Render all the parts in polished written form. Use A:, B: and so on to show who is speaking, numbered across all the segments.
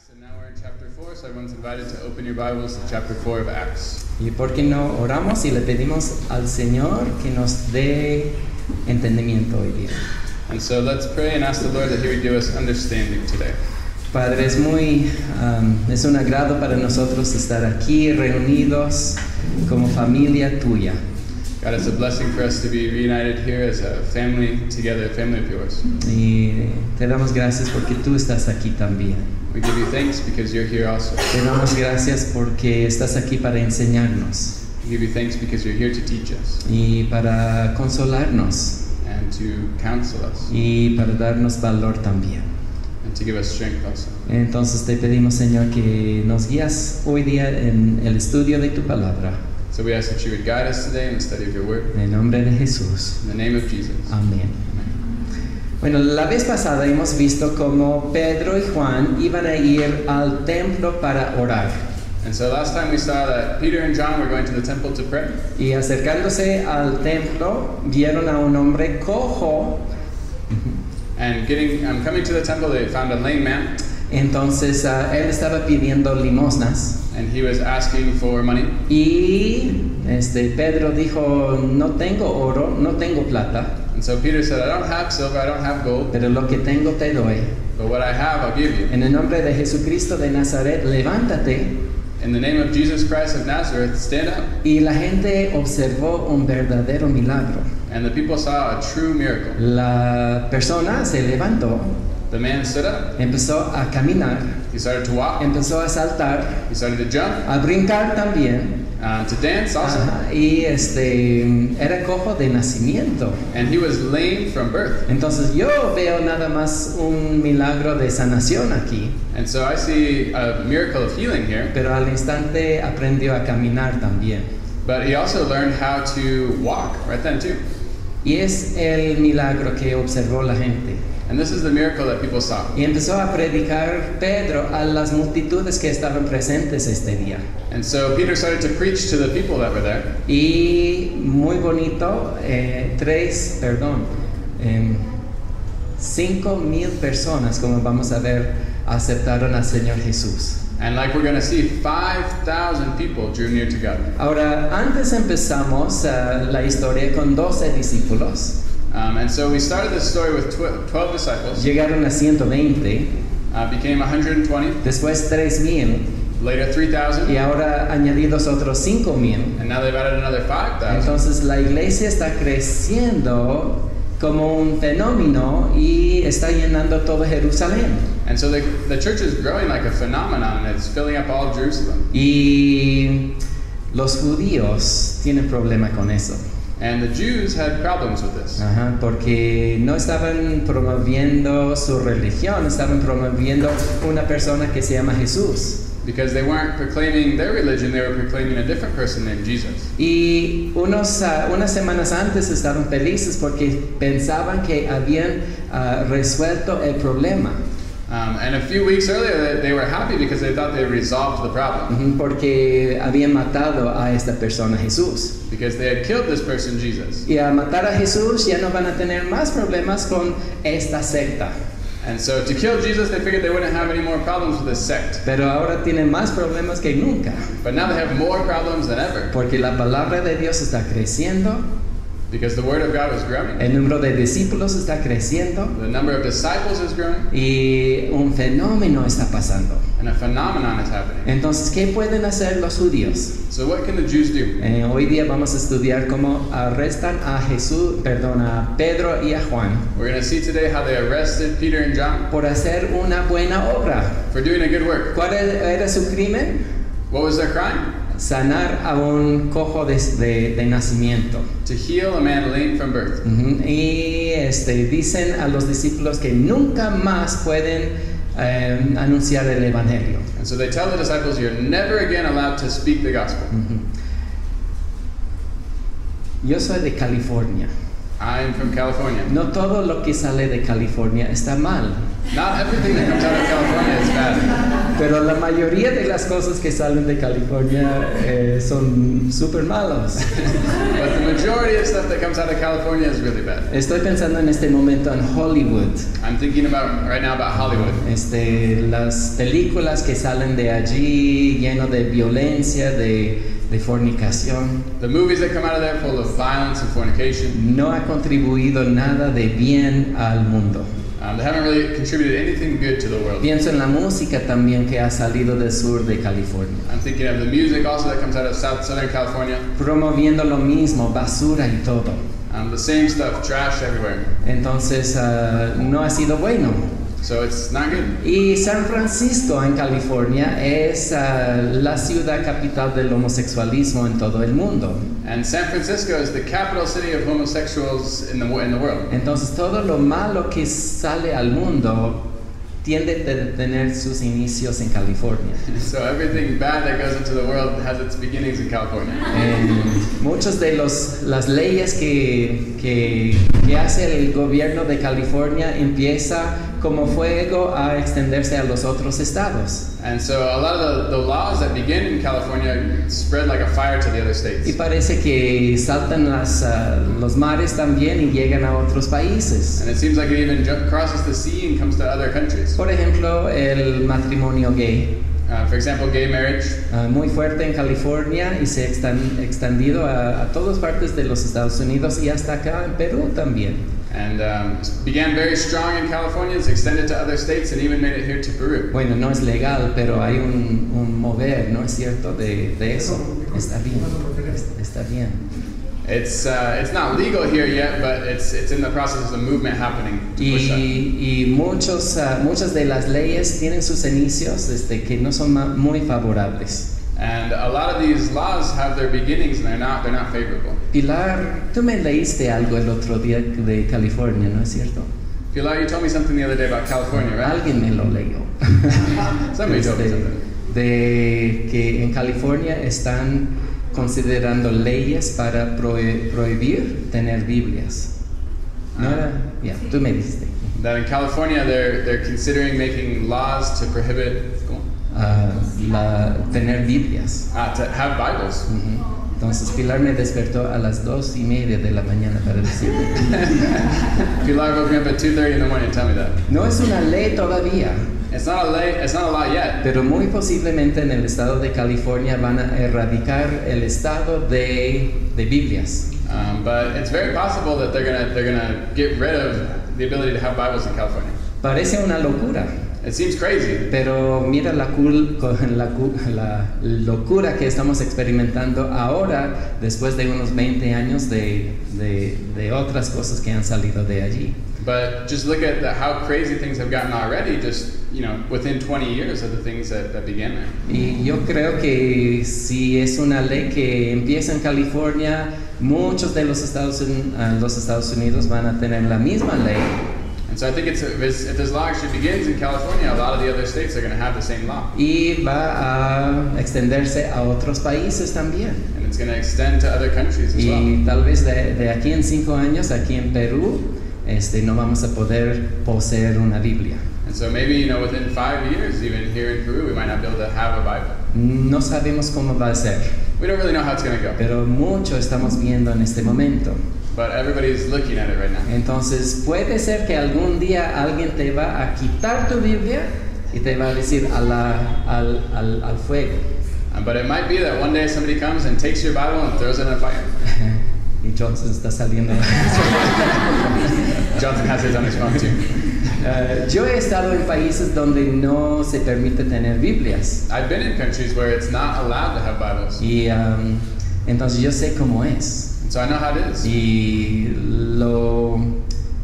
A: Acts, and now we're in chapter 4, so everyone's invited to open your Bibles to chapter 4 of Acts.
B: ¿Y por qué no oramos y le pedimos al Señor que nos dé entendimiento hoy día?
A: And so let's pray and ask the Lord that He would give us understanding today.
B: Padre, es un agrado para nosotros estar aquí reunidos como familia tuya.
A: God, it's a blessing for us to be reunited here as a family together, a family of yours.
B: Y te damos gracias porque tú estás aquí también.
A: We give you thanks because you're here also.
B: Te damos gracias porque estás aquí para enseñarnos
A: We give you thanks because you're here to teach us
B: y para consolarnos
A: and to counsel us
B: y para darnos valor también.
A: and to give us strength also.
B: Entonces te pedimos, Señor, que nos guías hoy día en el estudio de tu palabra.
A: So we ask that you would guide us today in the study of your word.
B: En el nombre de Jesús.
A: In the name of Jesus.
B: Amén. Bueno, la vez pasada hemos visto cómo Pedro y Juan iban a ir al templo para orar.
A: And so last time we saw that Peter and John were going to the temple to pray.
B: Y acercándose al templo, vieron a un hombre cojo.
A: And coming to the temple, they found a lame man,
B: Entonces él estaba pidiendo limosnas.
A: and he was asking for money.
B: Y Pedro dijo, no tengo oro, no tengo plata,
A: And so Peter said, I don't have silver, I don't have gold,
B: pero lo que tengo te doy.
A: but what I have I'll give you.
B: En el nombre de Jesucristo de Nazaret, levántate.
A: In the name of Jesus Christ of Nazareth, stand up.
B: Y la gente observó un verdadero milagro.
A: And the people saw a true miracle.
B: La persona se levantó,
A: The man stood up,
B: empezó a caminar,
A: he started to walk,
B: empezó a saltar,
A: he started to jump,
B: a brincar también.
A: to dance also.
B: Ajá, y era cojo de nacimiento.
A: And he was lame from birth.
B: Entonces yo veo nada más un milagro de sanación aquí,
A: And so I see a miracle of healing here,
B: pero al instante aprendió a caminar también.
A: but he also learned how to walk right then too.
B: Y es el milagro que observó la gente.
A: And this is the miracle that people saw.
B: Y empezó a predicar Pedro a las multitudes que estaban presentes este día.
A: And so Peter started to preach to the people that were there.
B: Y muy bonito, 5,000 personas, como vamos a ver, aceptaron al Señor Jesús.
A: And like we're going to see, 5,000 people drew near to God.
B: Ahora, antes empezamos la historia con 12 discípulos.
A: And so we started this story with 12 disciples,
B: Llegaron a 120,
A: became 120,
B: después 3,000
A: later 3,000,
B: y ahora añadidos otros 5,000.
A: and now they've added another 5,000.
B: Entonces la iglesia está creciendo como un fenómeno y está llenando todo Jerusalén.
A: And so the church is growing like a phenomenon, and it's filling up all Jerusalem.
B: Y los judíos tienen problema con eso.
A: And the Jews had problems with this.
B: Ajá, porque no estaban promoviendo su religión, estaban promoviendo una persona que se llama Jesús.
A: Because they weren't proclaiming their religion, they were proclaiming a different person named Jesus.
B: Y unas semanas antes estaban felices porque pensaban que habían resuelto el problema.
A: And a few weeks earlier, they were happy because they thought they resolved the problem.
B: Porque habían matado a esta persona Jesús.
A: Because they had killed this person, Jesus.
B: Y al matar a Jesús ya no van a tener más problemas con esta secta.
A: And so to kill Jesus, they figured they wouldn't have any more problems with this sect.
B: Pero ahora tienen más problemas que nunca.
A: But now they have more problems than ever.
B: Porque la palabra de Dios está creciendo,
A: Because the word of God was growing.
B: el número de discípulos está creciendo
A: The number of disciples is growing.
B: y un fenómeno está pasando.
A: And a phenomenon is happening.
B: Entonces, ¿qué pueden hacer los judíos?
A: So what can the Jews do?
B: Hoy día vamos a estudiar cómo arrestan a Pedro y a Juan
A: We're going to see today how they arrested Peter and John
B: por hacer una buena obra.
A: for doing a good work.
B: ¿Cuál era su crimen?
A: What was their crime?
B: Sanar a un cojo de nacimiento.
A: To heal a man lame from birth.
B: Y dicen a los discípulos que nunca más pueden anunciar el evangelio.
A: And so they tell the disciples, you're never again allowed to speak the gospel.
B: Yo soy de California.
A: I'm from California.
B: No todo lo que sale de California está mal.
A: Not everything that comes out of California is bad.
B: Pero la mayoría de las cosas que salen de California son súper malos.
A: But the majority of stuff that comes out of California is really bad.
B: Estoy pensando en este momento en Hollywood.
A: I'm thinking right now about Hollywood.
B: Las películas que salen de allí lleno de violencia, de fornicación.
A: The movies that come out of there full of violence and fornication.
B: No ha contribuido nada de bien al mundo.
A: They haven't really contributed anything good to the world.
B: Pienso en la música también que ha salido del sur de California.
A: I'm thinking of the music also that comes out of Southern California.
B: Promoviendo lo mismo, basura y todo.
A: The same stuff, trash everywhere.
B: Entonces no ha sido bueno.
A: So it's not good.
B: Y San Francisco en California es la ciudad capital del homosexualismo en todo el mundo.
A: And San Francisco is the capital city of homosexuals in the world.
B: Entonces todo lo malo que sale al mundo tiende a tener sus inicios en California.
A: So everything bad that goes into the world has its beginnings in California.
B: Muchos de las leyes que hace el gobierno de California empieza como fuego a extenderse a los otros estados.
A: And so a lot of the laws that begin in California spread like a fire to the other states.
B: Y parece que saltan los mares también y llegan a otros países.
A: And it seems like it even crosses the sea and comes to other countries.
B: Por ejemplo, el matrimonio gay.
A: For example, gay marriage.
B: Muy fuerte en California y se ha extendido a todas partes de los Estados Unidos y hasta acá en Perú también.
A: And began very strong in California, it's extended to other states and even made it here to Peru.
B: Bueno, no es legal, pero hay un mover, ¿no es cierto? De eso. Está bien. Está bien.
A: It's not legal here yet, but it's in the process of the movement happening to push that.
B: Y muchas de las leyes tienen sus inicios que no son muy favorables.
A: And a lot of these laws have their beginnings and they're not favorable.
B: Pilar, tú me leíste algo el otro día de California, ¿no es cierto?
A: Pilar, you told me something the other day about California, right?
B: Alguien me lo leyó.
A: Somebody told me something.
B: De que en California están considerando leyes para prohibir tener Biblias. ¿No era? Ya, tú me dijiste.
A: That in California they're considering making laws to prohibit
B: tener Biblias.
A: To have Bibles.
B: Entonces Pilar me despertó a las 2:30 de la mañana para decirme.
A: Pilar woke me up at 2:30 in the morning to tell me that.
B: No es una ley todavía.
A: It's not a law yet.
B: Pero muy posiblemente en el estado de California van a erradicar el estado de Biblias.
A: But it's very possible that they're gonna get rid of the ability to have Bibles in California.
B: Parece una locura.
A: It seems crazy.
B: Pero mira la locura que estamos experimentando ahora después de unos 20 años de otras cosas que han salido de allí.
A: But just look at how crazy things have gotten already, just within 20 years of the things that began there.
B: Y yo creo que si es una ley que empieza en California, muchos de los Estados Unidos van a tener la misma ley.
A: And so I think if this law actually begins in California, a lot of the other states are going to have the same law.
B: Y va a extenderse a otros países también.
A: And it's going to extend to other countries as well.
B: Y tal vez de aquí en 5 años, aquí en Perú, no vamos a poder poseer una Biblia.
A: And so maybe within 5 years, even here in Peru, we might not be able to have a Bible.
B: No sabemos cómo va a ser.
A: We don't really know how it's going to go.
B: Pero mucho estamos viendo en este momento.
A: But everybody's looking at it right now.
B: Entonces puede ser que algún día alguien te va a quitar tu Biblia y te va a decir al fuego.
A: But it might be that one day somebody comes and takes your Bible and throws it in a fire.
B: Y Johnson está saliendo.
A: Johnson has his on his phone too.
B: Yo he estado en países donde no se permite tener Biblias.
A: I've been in countries where it's not allowed to have Bibles.
B: Y entonces yo sé cómo es.
A: So I know how it is.
B: Y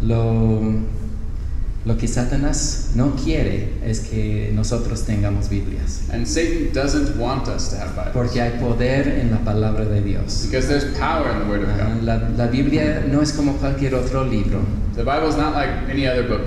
B: lo que Satanás no quiere es que nosotros tengamos Biblias.
A: And Satan doesn't want us to have Bibles.
B: Porque hay poder en la palabra de Dios.
A: Because there's power in the Word of God.
B: La Biblia no es como cualquier otro libro.
A: The Bible is not like any other book.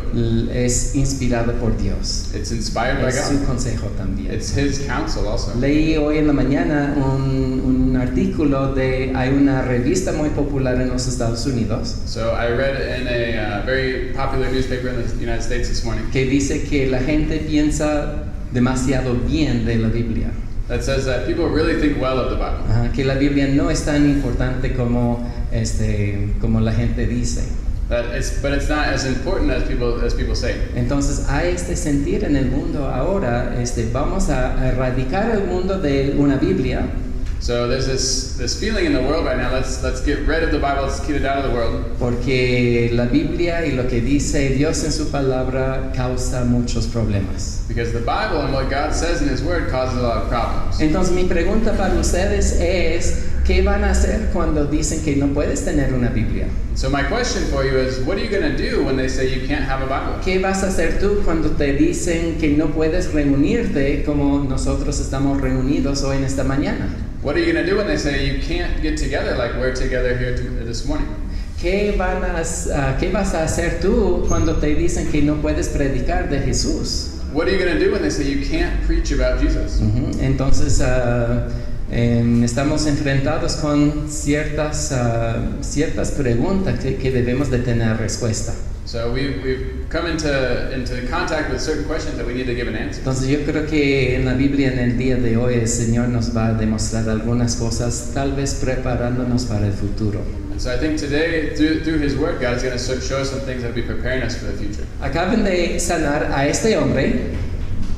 B: Es inspirado por Dios.
A: It's inspired by
B: Es
A: God.
B: su consejo también.
A: It's His counsel also.
B: Leí hoy en la mañana un artículo hay una revista muy popular en los Estados Unidos.
A: So I read in a very popular newspaper in the United States this morning.
B: Que dice que la gente piensa demasiado bien de la Biblia.
A: that says that people really think well of the Bible.
B: Que la Biblia no es tan importante como, como la gente dice.
A: But it's not as important as people say.
B: Entonces hay este sentir en el mundo ahora, vamos a erradicar el mundo de una Biblia.
A: So there's this feeling in the world right now. Let's get rid of the Bible. Let's get it out of the world.
B: Porque la Biblia y lo que dice Dios en su palabra causa muchos problemas.
A: Because the Bible and what God says in His Word causes a lot of problems.
B: Entonces mi pregunta para ustedes es, ¿qué van a hacer cuando dicen que no puedes tener una Biblia?
A: So my question for you is, what are you going to do when they say you can't have a Bible?
B: ¿Qué vas a hacer tú cuando te dicen que no puedes reunirte como nosotros estamos reunidos hoy en esta mañana?
A: What are you going to do when they say you can't get together like we're together here this morning?
B: ¿Qué vas a hacer tú cuando te dicen que no puedes predicar de Jesús?
A: What are you going to do when they say you can't preach about Jesus?
B: Entonces estamos enfrentados con ciertas preguntas que debemos de tener respuesta.
A: So we've come into contact with certain questions that we need to give an answer.
B: Entonces yo creo que en la Biblia en el día de hoy el Señor nos va a demostrar algunas cosas, tal vez preparándonos para el futuro.
A: And so I think today, through His Word, God is going to show us some things that will be preparing us for the future.
B: Acaban de sanar a este hombre,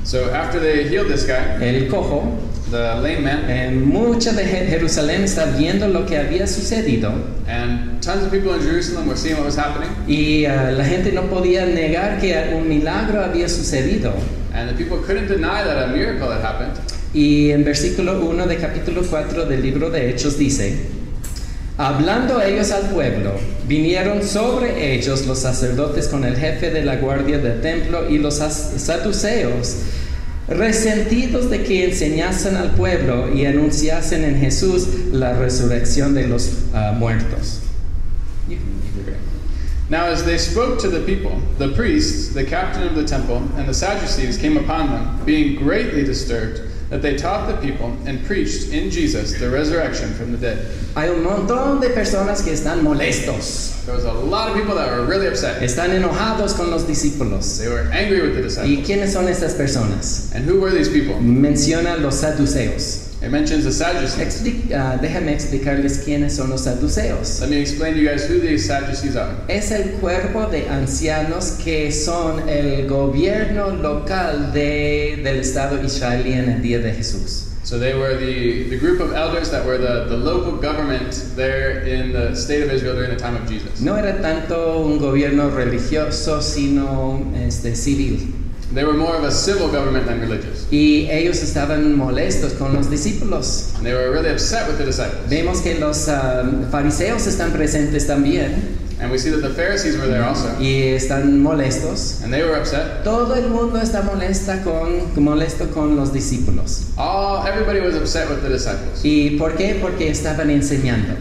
A: So after they healed this guy,
B: el cojo.
A: the lame man,
B: Mucha de Jerusalén está viendo lo que había sucedido
A: and tons of people in Jerusalem were seeing what was happening,
B: y la gente no podía negar que un milagro había sucedido.
A: and the people couldn't deny that a miracle had happened.
B: Y en versículo 1 de capítulo 4 del libro de Hechos dice: hablando ellos al pueblo, vinieron sobre ellos los sacerdotes con el jefe de la guardia del templo y los saduceos, resentidos de que enseñasen al pueblo y anunciasen en Jesús la resurrección de los muertos.
A: Now as they spoke to the people, the priests, the captain of the temple, and the Sadducees came upon them, being greatly disturbed, that they taught the people and preached in Jesus the resurrection from the dead.
B: Hay un montón de personas que están molestos,
A: There was a lot of people that were really upset.
B: están enojados con los discípulos.
A: They were angry with the
B: ¿Y
A: disciples.
B: quiénes son estas personas?
A: And who were these people?
B: Menciona los saduceos.
A: It mentions the Sadducees.
B: Déjame explicarles quiénes son los saduceos.
A: Let me explain to you guys who these Sadducees are.
B: Es el cuerpo de ancianos que son el gobierno local del Estado israelí en el día de Jesús.
A: So they were the group of elders that were the local government there in the state of Israel during the time of Jesus.
B: No era tanto un gobierno religioso, sino civil.
A: They were more of a civil government than religious.
B: Y ellos estaban molestos con los discípulos.
A: And they were really upset with the disciples.
B: Vemos que los fariseos están presentes también
A: And we see that the Pharisees were there also.
B: y están molestos.
A: And they were upset.
B: Todo el mundo está molesto con los discípulos.
A: Everybody was upset with the disciples.
B: ¿Y por qué? Porque estaban enseñando.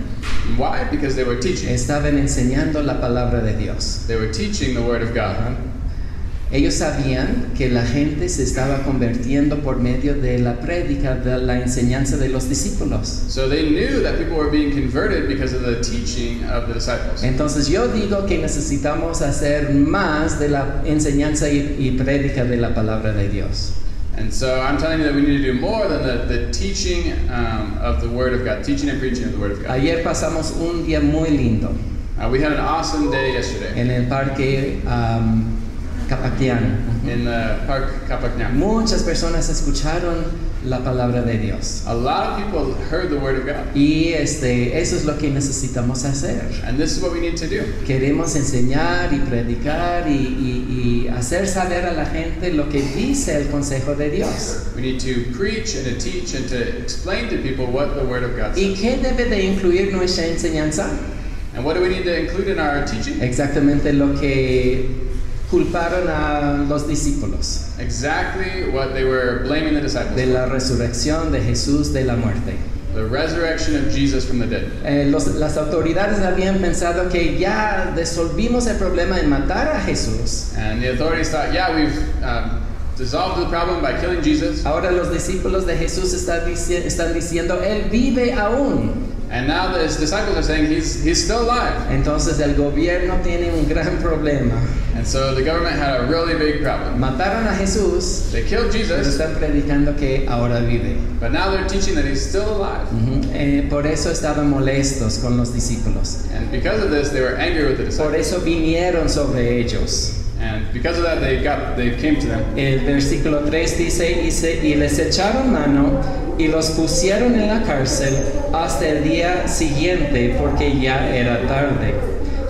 A: And why? Because they were teaching.
B: Estaban enseñando la palabra de Dios.
A: They were teaching the word of God.
B: Ellos sabían que la gente se estaba convirtiendo por medio de la prédica, de la enseñanza de los discípulos.
A: So they knew that people were being converted because of the teaching of the disciples.
B: Entonces yo digo que necesitamos hacer más de la enseñanza y prédica de la palabra de Dios.
A: And so I'm telling you that we need to do more than the teaching of the word of God, teaching and preaching of the word of God.
B: Ayer pasamos un día muy lindo
A: We had an awesome day yesterday
B: en el parque Capactiano.
A: in the Park Kapaknyam.
B: Muchas personas escucharon la palabra de Dios.
A: A lot of people heard the word of God.
B: Y eso es lo que necesitamos hacer.
A: And this is what we need to do.
B: Queremos enseñar y predicar y hacer saber a la gente lo que dice el consejo de Dios.
A: We need to preach and to teach and to explain to people what the word of God
B: ¿Y
A: says.
B: qué debe de incluir nuestra enseñanza?
A: And what do we need to include in our teaching?
B: Exactamente lo que culparon a los discípulos
A: Exactly what they were blaming the disciples
B: de
A: for.
B: la resurrección de Jesús de la muerte.
A: The resurrection of Jesus from the dead.
B: Las autoridades habían pensado que ya resolvimos el problema en matar a Jesús.
A: And the authorities thought, yeah, we've dissolved the problem by killing Jesus.
B: Ahora los discípulos de Jesús están diciendo, Él vive aún.
A: And now his disciples are saying he's still alive.
B: Entonces el gobierno tiene un gran problema.
A: And so the government had a really big problem.
B: Mataron a Jesús,
A: They killed
B: pero
A: Jesus,
B: están predicando que ahora vive.
A: but now they're teaching that he's still alive.
B: Por eso estaban molestos con los discípulos.
A: And because of this, they were angry with the
B: Por
A: disciples.
B: eso vinieron sobre ellos.
A: And because of that, they came to them.
B: El versículo 3 dice, y les echaron mano y los pusieron en la cárcel hasta el día siguiente porque ya era tarde.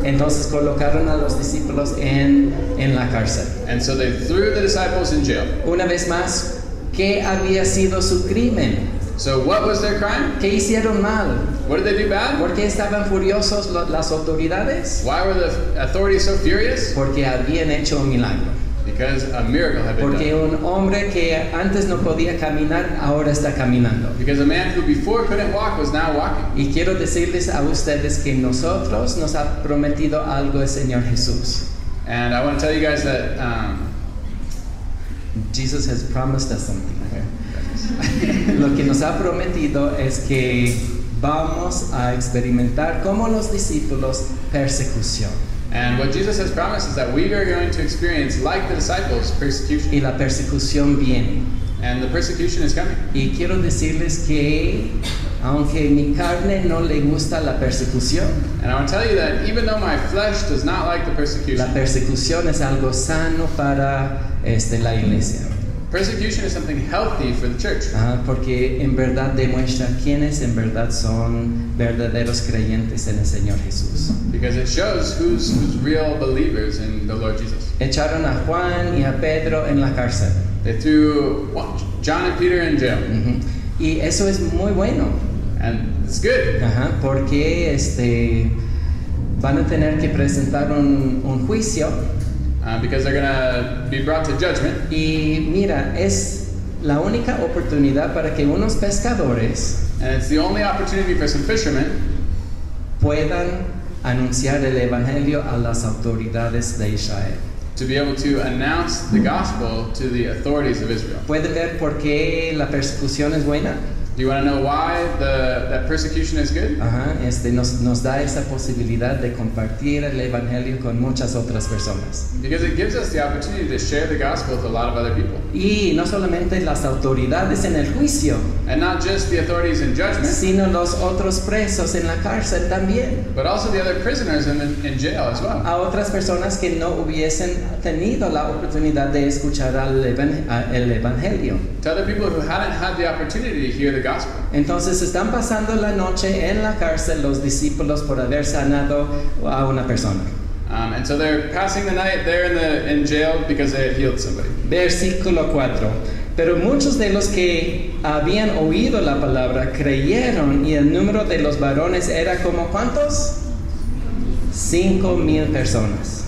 B: Entonces colocaron a los discípulos en la cárcel.
A: And so they threw the disciples in jail.
B: Una vez más, ¿qué había sido su crimen?
A: So what was their crime?
B: ¿Qué hicieron mal?
A: What did they do bad?
B: ¿Por qué estaban furiosos las autoridades?
A: Why were the authorities so furious?
B: Porque habían hecho un milagro.
A: Because a miracle had been
B: Porque
A: done.
B: un hombre que antes no podía caminar, ahora está caminando.
A: Because a man who before couldn't walk was now walking.
B: Y quiero decirles a ustedes que nosotros nos ha prometido algo el Señor Jesús.
A: And I want to tell you guys that
B: Jesus has promised us something. Lo que nos ha prometido es que vamos a experimentar como los discípulos persecución.
A: and what Jesus has promised is that we are going to experience, like the disciples, persecution.
B: Y la persecución viene.
A: And the persecution is coming.
B: Y quiero decirles que aunque mi carne no le gusta la persecución,
A: And I want to tell you that even though my flesh does not like the
B: la
A: persecution,
B: persecución es algo sano para la iglesia.
A: persecution is something healthy for the church.
B: Porque en verdad demuestra quiénes en verdad son verdaderos creyentes en el Señor Jesús.
A: Because it shows who's real believers in the Lord Jesus.
B: Echaron a Juan y a Pedro en la cárcel.
A: They threw John and Peter in jail.
B: Y eso es muy bueno.
A: And it's good.
B: Porque van a tener que presentar un juicio.
A: Because they're going to be brought to judgment.
B: Y mira, es la única oportunidad para que unos pescadores
A: And it's the only opportunity for some fishermen
B: puedan anunciar el evangelio a las autoridades de Israel.
A: to be able to announce the gospel to the authorities of Israel.
B: ¿Pueden ver por qué la persecución es buena?
A: Do you want to know why that persecution is good?
B: Nos da esa posibilidad de compartir el evangelio con muchas otras personas.
A: Because it gives us the opportunity to share the gospel with a lot of other people.
B: Y no solamente las autoridades en el juicio,
A: And not just the authorities in judgment,
B: sino los otros presos en la cárcel también.
A: but also the other prisoners in jail as well.
B: A otras personas que no hubiesen tenido la oportunidad de escuchar el evangelio.
A: To other people who hadn't had the opportunity to hear the gospel.
B: Entonces están pasando la noche en la cárcel los discípulos por haber sanado a una persona.
A: And so they're passing the night there in jail because they had healed somebody.
B: Versículo 4. Pero muchos de los que habían oído la palabra creyeron, y el número de los varones era como ¿cuántos? 5,000 personas.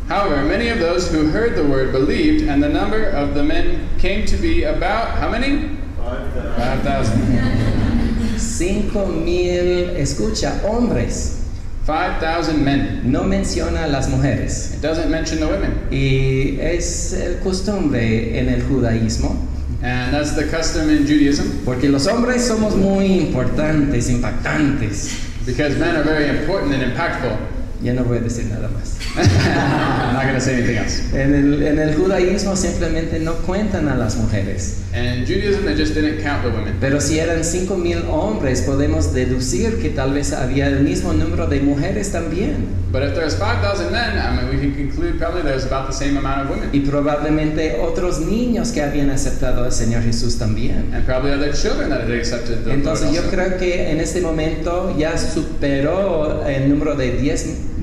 A: However, many of those who heard the word believed, and the number of the men came to be about how many? 5,000.
B: 5,000, escucha, hombres.
A: 5,000 men.
B: No menciona a las mujeres.
A: It doesn't mention the women.
B: Y es el costumbre en el judaísmo,
A: And that's the custom in Judaism,
B: porque los hombres somos muy importantes, impactantes.
A: because men are very important and impactful.
B: Ya no voy a decir nada más.
A: I'm not going to say anything else.
B: En el judaísmo simplemente no cuentan a las mujeres.
A: And in Judaism, they just didn't count the women.
B: Pero si eran 5,000 hombres, podemos deducir que tal vez había el mismo número de mujeres también.
A: But if there's 5,000 men, I mean, we can conclude probably there's about the same amount of women.
B: Y probablemente otros niños que habían aceptado al Señor Jesús también.
A: And probably other children that had accepted the Lord
B: Entonces yo
A: also.
B: creo que en este momento ya superó el número de 10,000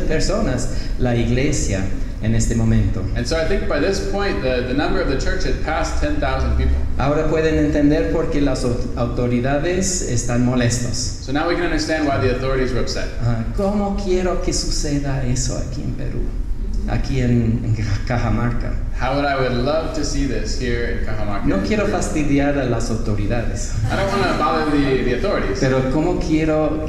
B: personas la iglesia en este momento.
A: And so I think by this point, the number of the church had passed 10,000 people.
B: Ahora pueden entender por qué las autoridades están molestos.
A: So now we can understand why the authorities were upset.
B: ¿Cómo quiero que suceda eso aquí en Perú? Aquí en Cajamarca.
A: How would I love to see this here in Cajamarca.
B: No quiero fastidiar a las autoridades,
A: I don't want to bother the authorities.
B: pero cómo quiero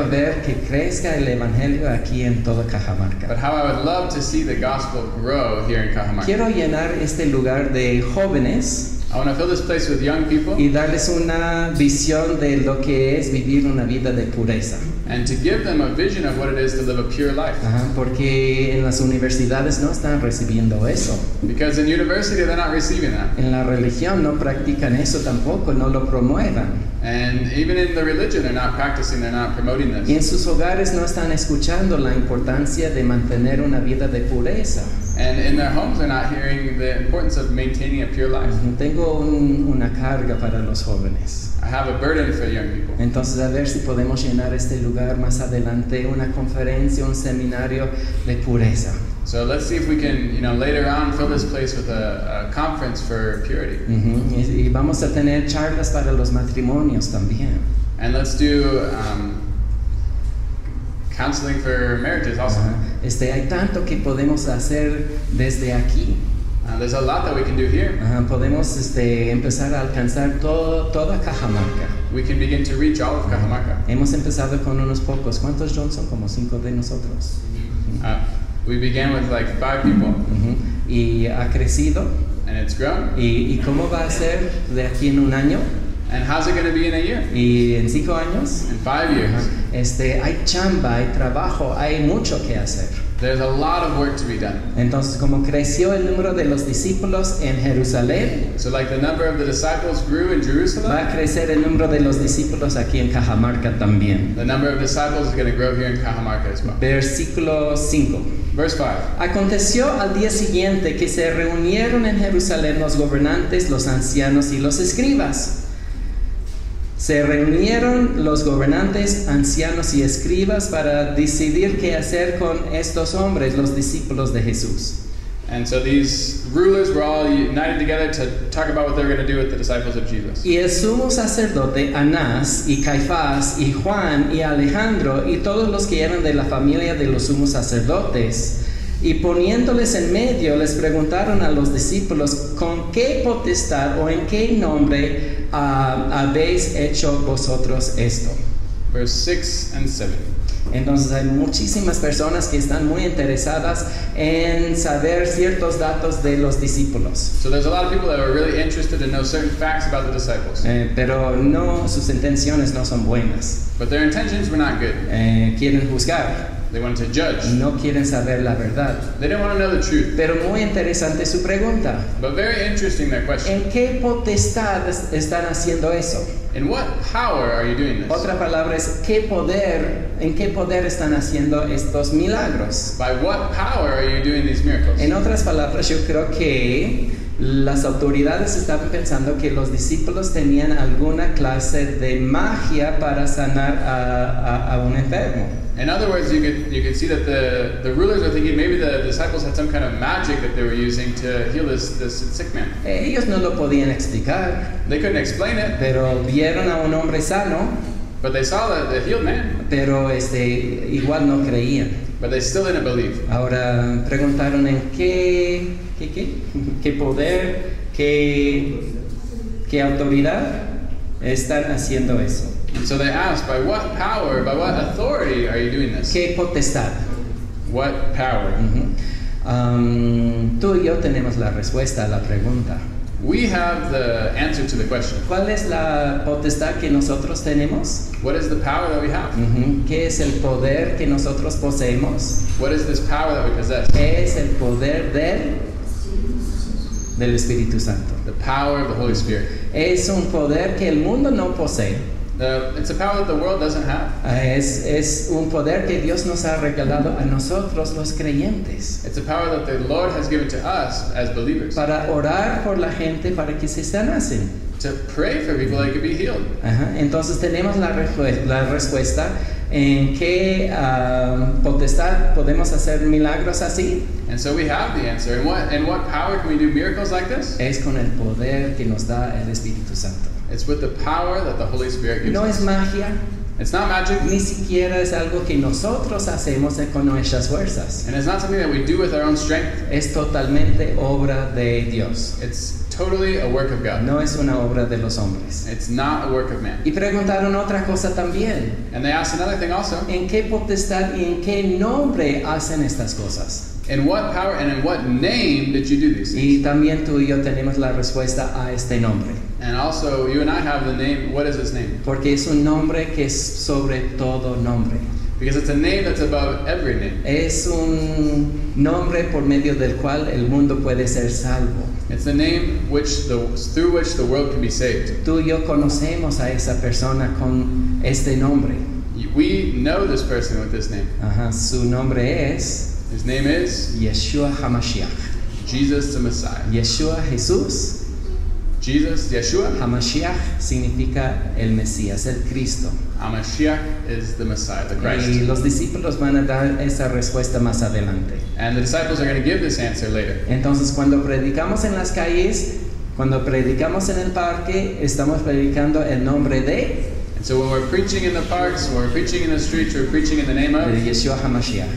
B: ver que crezca el evangelio aquí en toda
A: But
B: Cajamarca.
A: how I would love to see the gospel grow here in Cajamarca.
B: Quiero llenar este lugar de jóvenes
A: I want to fill this place with young people
B: y darles una visión de lo que es vivir una vida de pureza.
A: and to give them a vision of what it is to live a pure life.
B: Ajá, porque en las universidades no están recibiendo eso.
A: Because in university, they're not receiving that.
B: En la religión no practican eso tampoco, no lo promuevan.
A: And even in the religion, they're not practicing, they're not promoting
B: Y
A: this.
B: en sus hogares no están escuchando la importancia de mantener una vida de pureza.
A: And in their homes, they're not hearing the importance of maintaining a pure life.
B: Tengo una carga para los jóvenes.
A: I have a burden for young people.
B: Entonces, a ver si podemos llenar este lugar más adelante, una conferencia, un seminario de pureza.
A: So let's see if we can, later on fill this place with a conference for purity.
B: Y vamos a tener charlas para los matrimonios también.
A: And let's do counseling for marriages also.
B: Hay tanto que podemos hacer desde aquí.
A: There's a lot that we can do here.
B: Podemos empezar a alcanzar toda Cajamarca.
A: We can begin to reach all of Cajamarca.
B: Hemos empezado con unos pocos. ¿Cuántos, Johnson? Como 5 de nosotros.
A: We began with like 5 people.
B: Y ha crecido.
A: And it's grown.
B: ¿Y cómo va a ser de aquí en un año?
A: And how's it going to be in a year?
B: ¿Y en 5 años?
A: In 5 years.
B: Hay chamba, hay trabajo, hay mucho que hacer.
A: There's a lot of work to be done.
B: Entonces, como creció el número de los discípulos en Jerusalén,
A: So like the number of the disciples grew in Jerusalem,
B: va a crecer el número de los discípulos aquí en Cajamarca también.
A: the number of disciples is going to grow here in Cajamarca as well.
B: Versículo 5.
A: Verse 5.
B: Aconteció al día siguiente que se reunieron en Jerusalén los gobernantes, los ancianos y los escribas. Se reunieron los gobernantes, ancianos y escribas para decidir qué hacer con estos hombres, los discípulos de Jesús.
A: And so these rulers were all united together to talk about what they were going to do with the disciples of Jesus.
B: Y el sumo sacerdote Anás y Caifás y Juan y Alejandro y todos los que eran de la familia de los sumos sacerdotes, y poniéndoles en medio les preguntaron a los discípulos: ¿con qué potestad o en qué nombre habéis hecho vosotros esto?
A: Verse 6 and 7.
B: Entonces hay muchísimas personas que están muy interesadas en saber ciertos datos de los discípulos.
A: So there's a lot of people that are really interested to know certain facts about the disciples.
B: Pero no, sus intenciones no son buenas.
A: But their intentions were not good.
B: Quieren juzgar.
A: They wanted to judge.
B: No quieren saber la verdad.
A: They didn't want to know the truth.
B: Pero muy interesante su pregunta.
A: But very interesting their question.
B: ¿En qué potestad están haciendo eso?
A: In what power are you doing this?
B: Otra palabra es ¿en qué poder están haciendo estos milagros?
A: By what power are you doing these miracles?
B: En otras palabras, yo creo que las autoridades estaban pensando que los discípulos tenían alguna clase de magia para sanar a un enfermo.
A: In other words, you could see that the rulers were thinking maybe the disciples had some kind of magic that they were using to heal this sick man.
B: Ellos no lo podían explicar,
A: They couldn't explain it,
B: pero vieron a un hombre sano,
A: but they saw the healed man,
B: pero igual no creían.
A: but they still didn't believe.
B: Ahora preguntaron en qué poder, qué autoridad están haciendo eso.
A: And so they asked, by what power, by what authority are you doing this?
B: ¿Qué potestad?
A: What power?
B: Tú y yo tenemos la respuesta a la pregunta.
A: We have the answer to the question.
B: ¿Cuál es la potestad que nosotros tenemos?
A: What is the power that we have?
B: ¿Qué es el poder que nosotros poseemos?
A: What is this power that we possess?
B: Es el poder del Espíritu Santo.
A: The power of the Holy Spirit.
B: Es un poder que el mundo no posee.
A: It's a power that the world doesn't have.
B: Es un poder que Dios nos ha regalado a nosotros los creyentes.
A: It's a power that the Lord has given to us as believers.
B: Para orar por la gente para que se sanasen.
A: To pray for people that could be healed.
B: Entonces tenemos la respuesta en qué potestad podemos hacer milagros así.
A: And so we have the answer. In what power can we do miracles like this?
B: Es con el poder que nos da el Espíritu Santo.
A: It's with the power that the Holy Spirit gives
B: No
A: us.
B: es magia,
A: It's not magic,
B: ni siquiera es algo que nosotros hacemos con nuestras fuerzas.
A: and it's not something that we do with our own strength.
B: Es totalmente obra de Dios.
A: It's totally a work of God.
B: No es una obra de los hombres.
A: It's not a work of man.
B: Y preguntaron otra cosa también.
A: And they asked another thing also.
B: ¿En qué potestad y en qué nombre hacen estas cosas?
A: In what power and in what name did you do these things?
B: Y también tú y yo tenemos la respuesta a este nombre.
A: And also, you and I have the name. What is his name?
B: Porque es un nombre que es sobre todo nombre.
A: Because it's a name that's above every name.
B: Es un nombre por medio del cual el mundo puede ser salvo.
A: It's the name through which the world can be saved.
B: Tú y yo conocemos a esa persona con este nombre.
A: We know this person with this name.
B: Ajá, su nombre es
A: His name is
B: Yeshua HaMashiach.
A: Jesus the Messiah.
B: Yeshua, Jesús.
A: Jesus, Yeshua.
B: HaMashiach significa el Mesías, el Cristo.
A: HaMashiach is the Messiah, the
B: Y
A: Christ.
B: los discípulos van a dar esa respuesta más adelante.
A: And the disciples are going to give this answer later.
B: Entonces, cuando predicamos en las calles, cuando predicamos en el parque, estamos predicando el nombre de
A: And so when we're preaching in the parks, when we're preaching in the streets, we're preaching in the name of
B: Yeshua HaMashiach.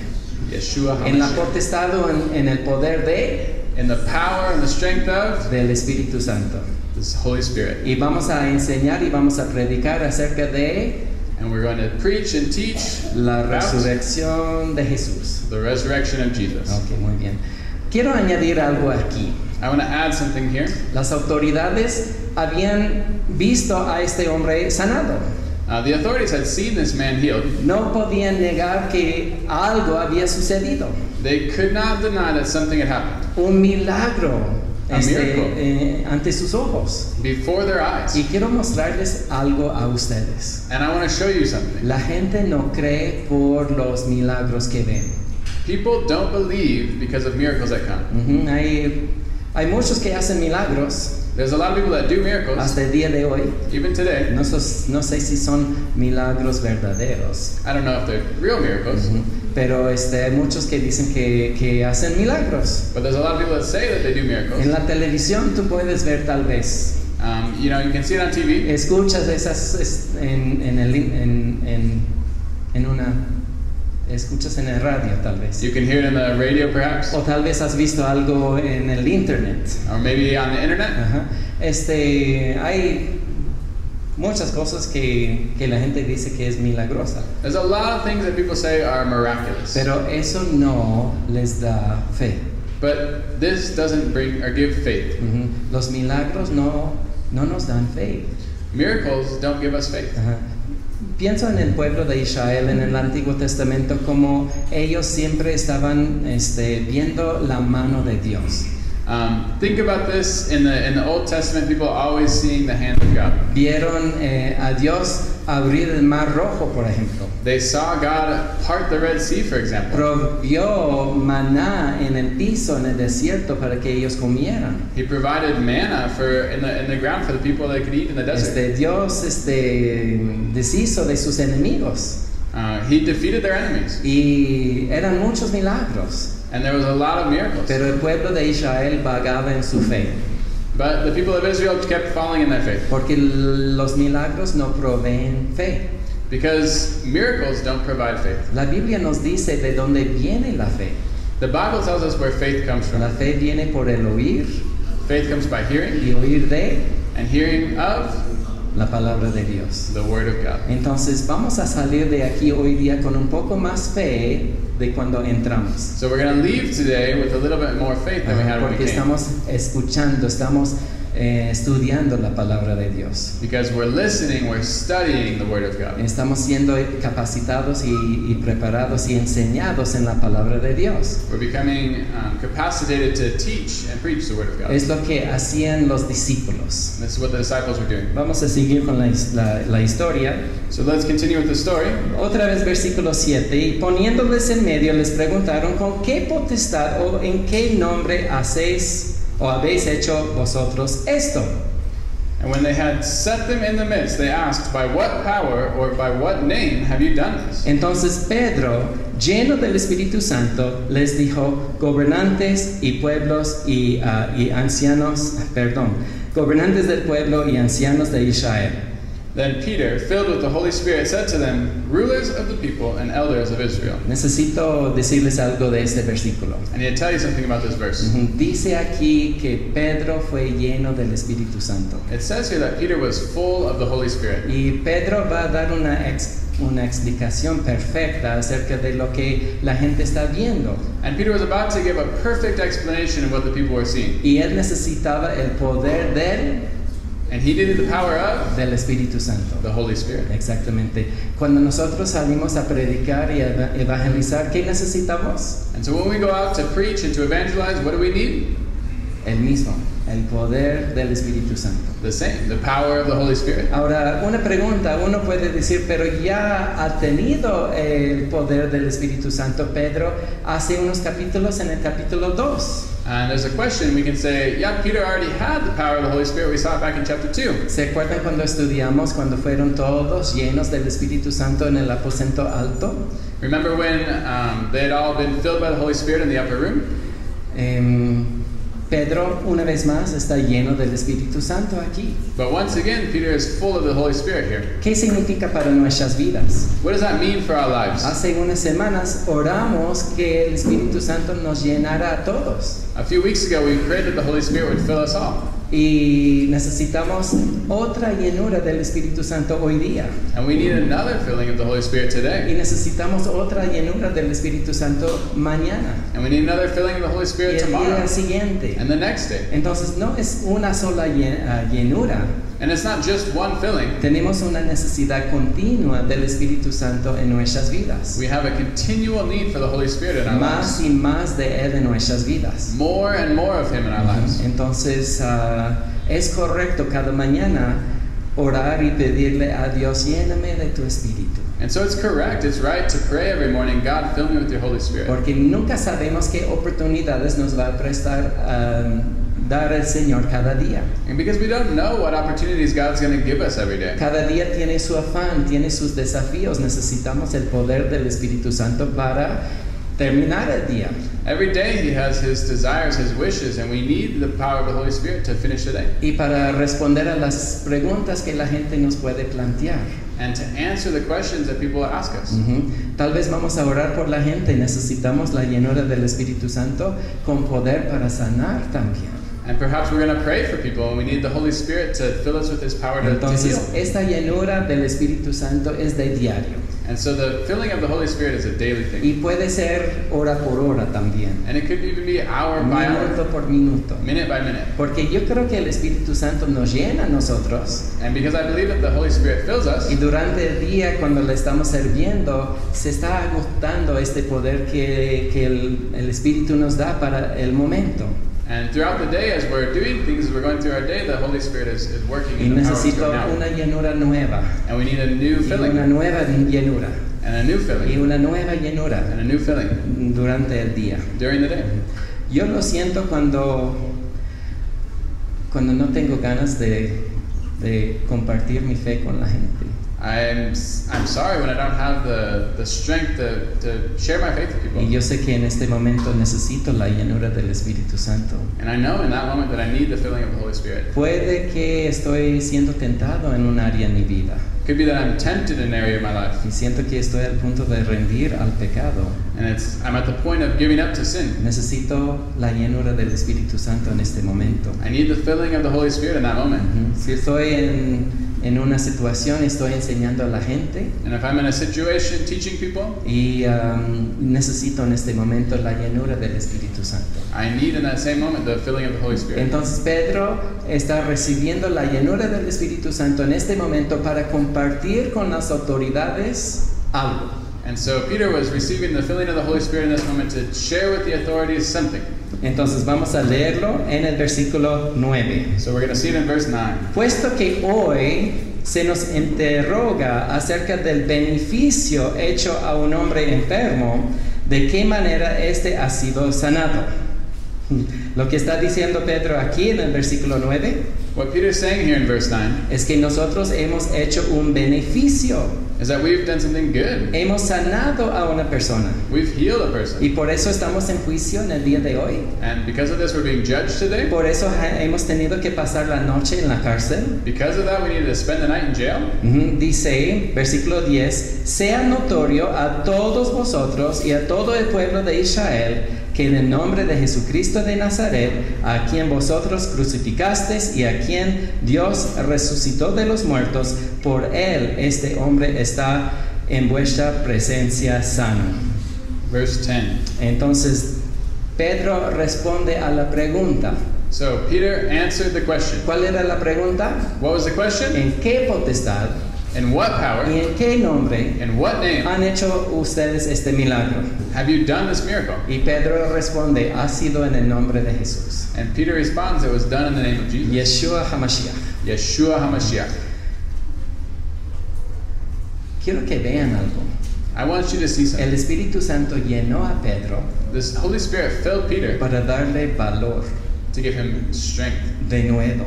A: Yeshua
B: En la
A: HaMashiach.
B: potestad o en el poder
A: In the power and the strength of
B: del Espíritu Santo.
A: this Holy Spirit.
B: Y vamos a enseñar y vamos a predicar acerca de
A: And we're going to preach and teach
B: la
A: about
B: resurrección de Jesús.
A: the resurrection of Jesus.
B: Ok, muy bien. Quiero añadir algo aquí.
A: I want to add something here.
B: Las autoridades habían visto a este hombre sanado.
A: The authorities had seen this man healed.
B: No podían negar que algo había sucedido.
A: They could not deny that something had happened
B: Un milagro
A: A miracle.
B: ante sus ojos.
A: before their eyes.
B: Y quiero mostrarles algo a ustedes.
A: And I want to show you something.
B: La gente no cree por los milagros que ven.
A: People don't believe because of miracles that come.
B: Ujú, hay muchos que hacen milagros
A: There's a lot of people that do miracles,
B: hasta el día de hoy.
A: even today.
B: No sé si son milagros verdaderos.
A: I don't know if they're real miracles,
B: Ujú, pero hay muchos que dicen que hacen milagros.
A: but there's a lot of people that say that they do miracles.
B: En la televisión tú puedes ver tal vez.
A: You know, you can see it on TV.
B: Escuchas esas escuchas en el radio tal vez.
A: You can hear it in the radio, perhaps,
B: O tal vez has visto algo en el internet.
A: or maybe on the internet.
B: Ajá. Hay muchas cosas que la gente dice que es milagrosa,
A: There's a lot of things that people say are miraculous,
B: pero eso no les da fe.
A: but this doesn't bring or give faith.
B: Ujú. Los milagros no nos dan fe.
A: Miracles don't give us faith.
B: Ajá. Pienso en el pueblo de Israel en el Antiguo Testamento, como ellos siempre estaban viendo la mano de Dios.
A: Think about this in the Old Testament. People are always seeing the hand of God.
B: Vieron a Dios abrir el Mar Rojo, por ejemplo.
A: They saw God part the Red Sea, for example.
B: Provió maná en el piso, en el desierto, para que ellos comieran.
A: He provided manna in the ground for the people that could eat in the desert.
B: Dios deshizo de sus enemigos.
A: He defeated their enemies,
B: Y eran muchos milagros.
A: and there was a lot of miracles.
B: Pero el pueblo de Israel vagaba en su fe.
A: But the people of Israel kept falling in their faith,
B: Porque los milagros no proveen fe.
A: because miracles don't provide faith.
B: La Biblia nos dice de dónde viene la fe.
A: The Bible tells us where faith comes
B: La
A: from.
B: fe viene por el oír
A: Faith comes by hearing,
B: y oír de
A: and hearing of
B: la palabra de Dios.
A: the Word of God.
B: Entonces vamos a salir de aquí hoy día con un poco más fe de cuando entramos.
A: So we're going to leave today with a little bit more faith than we had when we
B: Porque
A: came.
B: estamos escuchando, estamos estudiando la palabra de Dios.
A: Because we're listening, we're studying the Word of God.
B: Estamos siendo capacitados y preparados y enseñados en la palabra de Dios.
A: We're becoming capacitated to teach and preach the Word of God.
B: Es lo que hacían los discípulos.
A: This is what the disciples were doing.
B: Vamos a seguir con la historia.
A: So let's continue with the story.
B: Otra vez versículo 7. Y poniéndoles en medio les preguntaron: ¿con qué potestad o en qué nombre hacéis o habéis hecho vosotros esto?
A: And when they had set them in the midst, they asked, by what power or by what name have you done this?
B: Entonces Pedro, lleno del Espíritu Santo, les dijo: gobernantes y pueblos y ancianos, gobernantes del pueblo y ancianos de Israel.
A: Then Peter, filled with the Holy Spirit, said to them, rulers of the people and elders of Israel.
B: Necesito decirles algo de este versículo.
A: I need to tell you something about this verse.
B: Dice aquí que Pedro fue lleno del Espíritu Santo.
A: It says here that Peter was full of the Holy Spirit.
B: Y Pedro va a dar una una explicación perfecta acerca de lo que la gente está viendo.
A: And Peter was about to give a perfect explanation of what the people were seeing.
B: Y él necesitaba el poder
A: And he needed the power of
B: del Espíritu Santo.
A: the Holy Spirit.
B: Exactamente. Cuando nosotros salimos a predicar y a evangelizar, ¿qué necesitamos?
A: And so when we go out to preach and to evangelize, what do we need?
B: El mismo, el poder del Espíritu Santo.
A: The same, the power of the Holy Spirit.
B: Ahora, una pregunta, uno puede decir, pero ya ha tenido el poder del Espíritu Santo Pedro hace unos capítulos, en el capítulo 2.
A: And there's a question we can say, yeah, Peter already had the power of the Holy Spirit. We saw it back in chapter 2.
B: ¿Se acuerdan cuando estudiamos cuando fueron todos llenos del Espíritu Santo en el aposento alto?
A: Remember when they had all been filled by the Holy Spirit in the upper room?
B: Pedro, una vez más, está lleno del Espíritu Santo aquí.
A: But once again, Peter is full of the Holy Spirit here.
B: ¿Qué significa para nuestras vidas?
A: What does that mean for our lives?
B: Hace unas semanas oramos que el Espíritu Santo nos llenara a todos.
A: A few weeks ago, we prayed that the Holy Spirit would fill us all.
B: Y necesitamos otra llenura del Espíritu Santo hoy día.
A: And we need another filling of the Holy Spirit
B: Y
A: today.
B: necesitamos otra llenura del Espíritu Santo mañana.
A: And we need another filling of the Holy
B: Y
A: Spirit
B: el
A: tomorrow.
B: día siguiente.
A: And the next day.
B: Entonces no es una sola llenura.
A: And it's not just one filling.
B: Tenemos una necesidad continua del Espíritu Santo en nuestras vidas.
A: We have a continual need for the Holy Spirit in our
B: Más
A: lives.
B: y más de Él en nuestras vidas.
A: More and more of Him in our lives.
B: Entonces es correcto cada mañana orar y pedirle a Dios, lléname de tu Espíritu.
A: And so it's correct, it's right to pray every morning, God, fill me with your Holy Spirit.
B: Porque nunca sabemos qué oportunidades nos va a prestar dar el Señor cada día.
A: And because we don't know what opportunities God's going to give us every day.
B: Cada día tiene su afán, tiene sus desafíos. Necesitamos el poder del Espíritu Santo para terminar el día.
A: Every day He has His desires, His wishes, and we need the power of the Holy Spirit to finish the day.
B: Y para responder a las preguntas que la gente nos puede plantear.
A: And to answer the questions that people ask us.
B: Tal vez vamos a orar por la gente. Necesitamos la llenura del Espíritu Santo con poder para sanar también.
A: And perhaps we're going to pray for people and we need the Holy Spirit to fill us with His power to
B: Entonces,
A: heal.
B: esta llenura del Espíritu Santo es de diario.
A: And so the filling of the Holy Spirit is a daily thing.
B: Y puede ser hora por hora también.
A: And it could even be hour by hour,
B: Minuto por minuto.
A: minute by minute.
B: Porque yo creo que el Espíritu Santo nos llena a nosotros.
A: And because I believe that the Holy Spirit fills us,
B: Y durante el día, cuando le estamos sirviendo, se está agotando este poder que el Espíritu nos da para el momento.
A: and throughout the day as we're doing things, as we're going through our day, the Holy Spirit is working
B: Y
A: in the power to
B: necesito
A: go now.
B: una llenura nueva.
A: And we need a new
B: Y
A: filling,
B: una nueva llenura.
A: and a new
B: Y
A: filling,
B: una nueva llenura
A: and a new filling
B: durante el día.
A: during the day.
B: Yo lo siento cuando no tengo ganas de compartir mi fe con la gente.
A: I'm sorry when I don't have the strength to share my faith with people.
B: Y yo sé que en este momento necesito la llenura del Espíritu Santo.
A: And I know in that moment that I need the filling of the Holy Spirit.
B: Puede que estoy siendo tentado en un área en mi vida
A: It could be that I'm tempted in an area of my life,
B: y siento que estoy al punto de rendir al pecado.
A: and I'm at the point of giving up to sin.
B: Necesito la llenura del Espíritu Santo en este momento.
A: I need the filling of the Holy Spirit in that moment.
B: Si estoy en una situación, estoy enseñando a la gente
A: And if I'm in a situation teaching people,
B: y necesito en este momento la llenura del Espíritu Santo.
A: I need in that same moment the filling of the Holy Spirit.
B: Entonces Pedro está recibiendo la llenura del Espíritu Santo en este momento para compartir con las autoridades algo.
A: And so Peter was receiving the filling of the Holy Spirit in this moment to share with the authorities something.
B: Entonces vamos a leerlo en el versículo 9.
A: So we're going to see it in verse 9.
B: Puesto que hoy se nos interroga acerca del beneficio hecho a un hombre enfermo, ¿de qué manera éste ha sido sanado? Lo que está diciendo Pedro aquí en el versículo 9
A: What Peter's saying here in verse 9
B: es que nosotros hemos hecho un beneficio.
A: is that we've done something good.
B: Hemos sanado a una persona.
A: We've healed a person.
B: Y por eso estamos en juicio en el día de hoy.
A: And because of this, we're being judged today.
B: Por eso hemos tenido que pasar la noche en la cárcel.
A: Because of that, we needed to spend the night in jail.
B: Dice, versículo 10, sea notorio a todos vosotros y a todo el pueblo de Israel que en el nombre de Jesucristo de Nazaret, a quien vosotros crucificasteis y a quien Dios resucitó de los muertos, por él este hombre está en vuestra presencia sano.
A: Verse 10.
B: Entonces, Pedro responde a la pregunta.
A: So Peter answered the question.
B: ¿Cuál era la pregunta?
A: What was the question?
B: ¿En qué potestad
A: In what power?
B: y en qué nombre
A: In what name
B: han hecho ustedes este milagro?
A: have you done this miracle?
B: Y Pedro responde, ha sido en el nombre de Jesús.
A: And Peter responds, it was done in the name of Jesus.
B: Yeshua HaMashiach.
A: Yeshua HaMashiach.
B: Quiero que vean algo.
A: I want you to see something.
B: El Espíritu Santo llenó a Pedro
A: This Holy Spirit filled Peter
B: para darle valor
A: to give him strength,
B: de nuevo,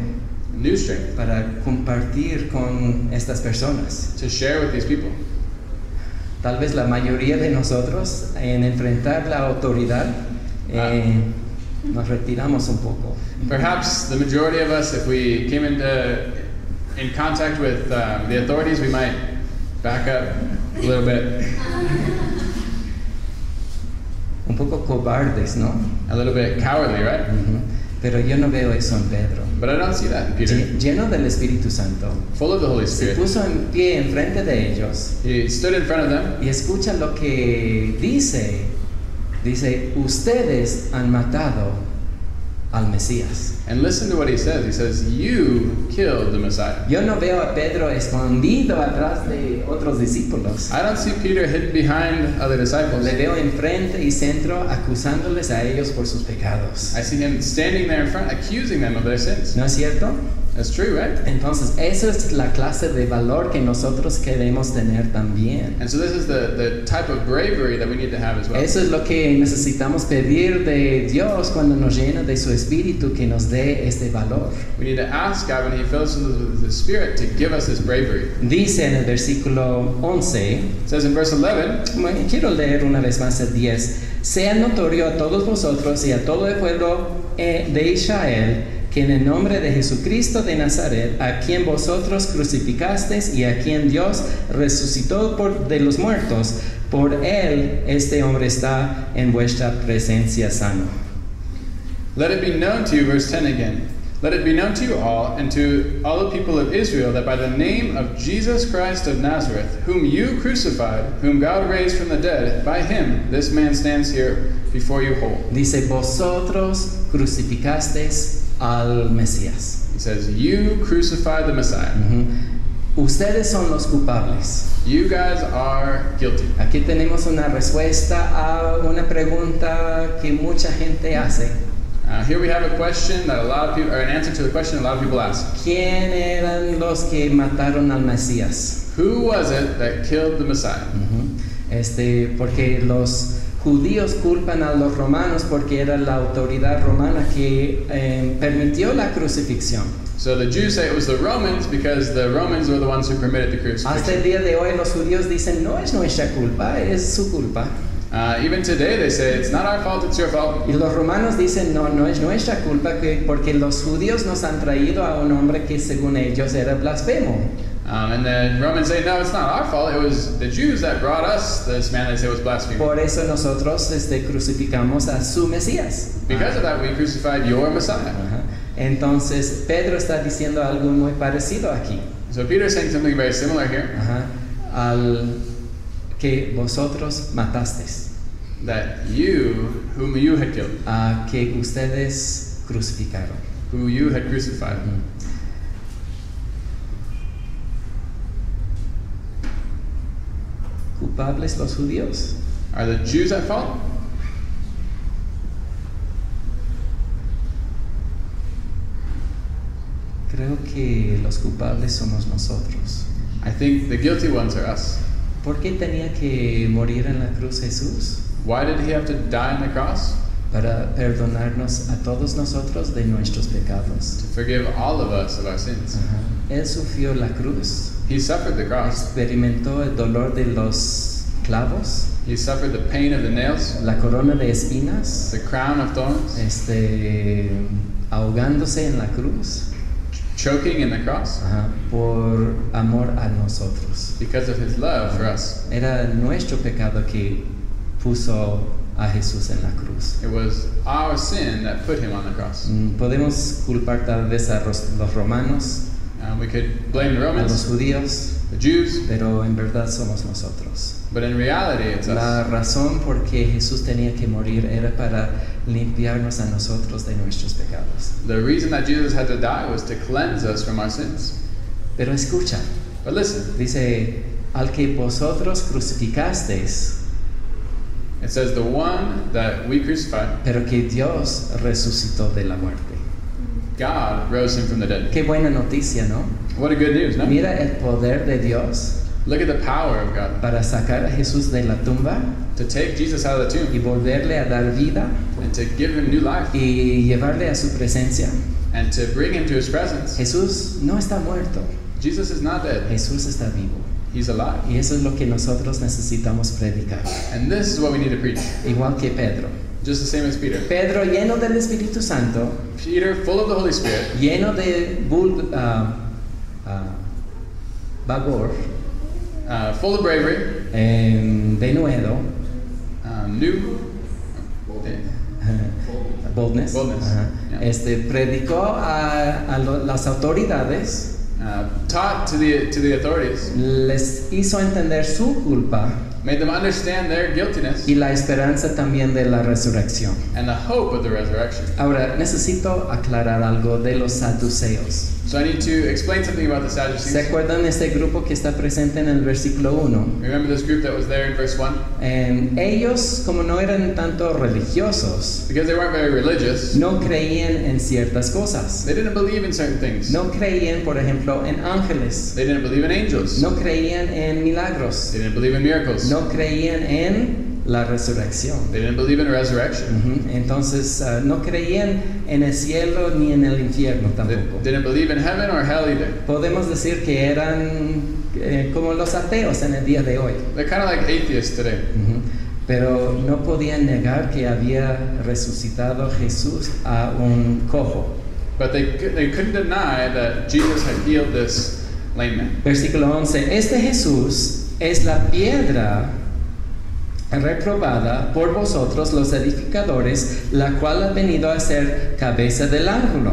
A: new strength,
B: para compartir con estas personas.
A: to share with these people.
B: Tal vez la mayoría de nosotros en enfrentar la autoridad nos retiramos un poco.
A: Perhaps the majority of us, if we came in contact with the authorities, we might back up a little bit,
B: Un poco cobardes, ¿no?
A: a little bit cowardly, right?
B: Ujú. Pero yo no veo eso en Pedro.
A: But I don't see that in Peter.
B: Lleno del Espíritu Santo,
A: Full of the Holy
B: se
A: Spirit.
B: puso en pie enfrente de ellos
A: He stood in front of them
B: y escucha lo que dice. Dice, ustedes han matado al Mesías.
A: and listen to what he says. He says, you killed the Messiah.
B: Yo no veo a Pedro escondido atrás de otros discípulos.
A: I don't see Peter hidden behind other disciples.
B: Le veo enfrente y centro acusándoles a ellos por sus pecados.
A: I see him standing there in front, accusing them of their sins.
B: ¿No es cierto?
A: That's true, right?
B: Entonces, esa es la clase de valor que nosotros queremos tener también.
A: And so this is the type of bravery that we need to have as well.
B: Eso es lo que necesitamos pedir de Dios cuando nos llena de su Espíritu, que nos dé este valor.
A: We need to ask God when He fills us with the Spirit to give us this bravery.
B: Dice en el versículo 11,
A: It says in verse 11,
B: bueno, quiero leer una vez más el 10, sea notorio a todos vosotros y a todo el pueblo de Israel que en el nombre de Jesucristo de Nazaret, a quien vosotros crucificasteis y a quien Dios resucitó de los muertos, por él este hombre está en vuestra presencia sano.
A: let it be known to you, verse 10 again. Let it be known to you all and to all the people of Israel that by the name of Jesus Christ of Nazareth, whom you crucified, whom God raised from the dead, by him this man stands here before you whole.
B: Dice, vosotros crucificasteis al Mesías.
A: He says, you crucified the Messiah.
B: Ujú. Ustedes son los culpables.
A: You guys are guilty.
B: Aquí tenemos una respuesta a una pregunta que mucha gente hace.
A: Here we have a question that a lot of people, or an answer to the question a lot of people ask.
B: ¿Quién eran los que mataron al Mesías?
A: Who was it that killed the Messiah?
B: Ujú. Porque los judíos culpan a los romanos porque era la autoridad romana que permitió la crucifixión.
A: So the Jews say it was the Romans because the Romans were the ones who permitted the
B: Hasta el
A: crucifixion.
B: día de hoy los judíos dicen, no es nuestra culpa, es su culpa.
A: Even today they say it's not our fault, it's your fault.
B: Y los romanos dicen, no, no es nuestra culpa porque los judíos nos han traído a un hombre que según ellos era blasfemo.
A: And the Romans say, no, it's not our fault. It was the Jews that brought us this man they say was blaspheming.
B: Por eso nosotros crucificamos a su Mesías.
A: Because of that, we crucified your Messiah.
B: Ajá. Entonces Pedro está diciendo algo muy parecido aquí.
A: So Peter's saying something very similar here,
B: Ajá. Al que vosotros matasteis,
A: that you, whom you had killed,
B: a que ustedes crucificaron.
A: who you had crucified.
B: ¿Culpables los judíos?
A: Are the Jews at fault?
B: Creo que los culpables somos nosotros.
A: I think the guilty ones are us.
B: ¿Por qué tenía que morir en la cruz Jesús?
A: Why did he have to die on the cross?
B: Para perdonarnos a todos nosotros de nuestros pecados.
A: To forgive all of us of our sins.
B: Ajá. Él sufrió la cruz,
A: He suffered the cross.
B: experimentó el dolor de los clavos,
A: He suffered the pain of the nails,
B: la corona de espinas,
A: the crown of thorns,
B: ahogándose en la cruz,
A: choking in the cross
B: ajá, por amor a nosotros.
A: because of his love for us.
B: Era nuestro pecado que puso a Jesús en la cruz.
A: It was our sin that put him on the cross.
B: Podemos culpar tal vez a los romanos,
A: We could blame the
B: a los
A: Romans,
B: judíos,
A: the Jews,
B: pero en verdad somos nosotros.
A: but in reality it's
B: La
A: us.
B: razón por que Jesús tenía que morir era para limpiarnos a nosotros de nuestros pecados.
A: The reason that Jesus had to die was to cleanse us from our sins.
B: Pero escucha,
A: But listen,
B: dice, al que vosotros crucificasteis,
A: it says the one that we crucified,
B: pero que Dios resucitó de la muerte.
A: God rose him from the dead.
B: Qué buena noticia, ¿no?
A: What a good news, no?
B: Mira el poder de Dios
A: Look at the power of God
B: para sacar a Jesús de la tumba
A: to take Jesus out of the
B: y
A: tomb
B: volverle a dar vida
A: and to give him new life
B: y llevarle a su presencia.
A: and to bring him to his presence.
B: Jesús no está muerto,
A: Jesus is not dead.
B: Jesús está vivo.
A: He's alive.
B: Y eso es lo que nosotros necesitamos predicar.
A: And this is what we need to preach.
B: Igual que Pedro.
A: Just the same as Peter.
B: Pedro lleno del Espíritu Santo,
A: Peter, full of the Holy Spirit,
B: lleno de vigor,
A: full of bravery,
B: denuedo,
A: new,
B: boldness,
A: Boldness,
B: ajá.
A: yeah.
B: Predicó a las autoridades,
A: taught to the authorities,
B: les hizo entender su culpa
A: made them understand their guiltiness
B: y la esperanza también de la resurrección.
A: and the hope of the resurrection.
B: Ahora, necesito aclarar algo de los saduceos.
A: So I need to explain something about the
B: ¿Se
A: Sadducees.
B: acuerdan de este grupo que está presente en el versículo 1?
A: Remember this group that was there in verse 1?
B: Ellos, como no eran tanto religiosos,
A: Because they weren't very religious,
B: no creían en ciertas cosas.
A: they didn't believe in certain things.
B: No creían, por ejemplo, en ángeles.
A: They didn't believe in angels.
B: No creían en milagros.
A: They didn't believe in miracles.
B: No creían en la resurrección.
A: They didn't believe in resurrection.
B: Entonces, no creían en el cielo ni en el infierno
A: They
B: tampoco.
A: didn't believe in heaven or hell either.
B: Podemos decir que eran como los ateos en el día de hoy.
A: They're kind of like atheists today.
B: Pero no podían negar que había resucitado Jesús a un cojo.
A: But they couldn't deny that Jesus had healed this lame man.
B: Versículo 11. Este Jesús es la piedra reprobada por vosotros los edificadores, la cual ha venido a ser cabeza del ángulo.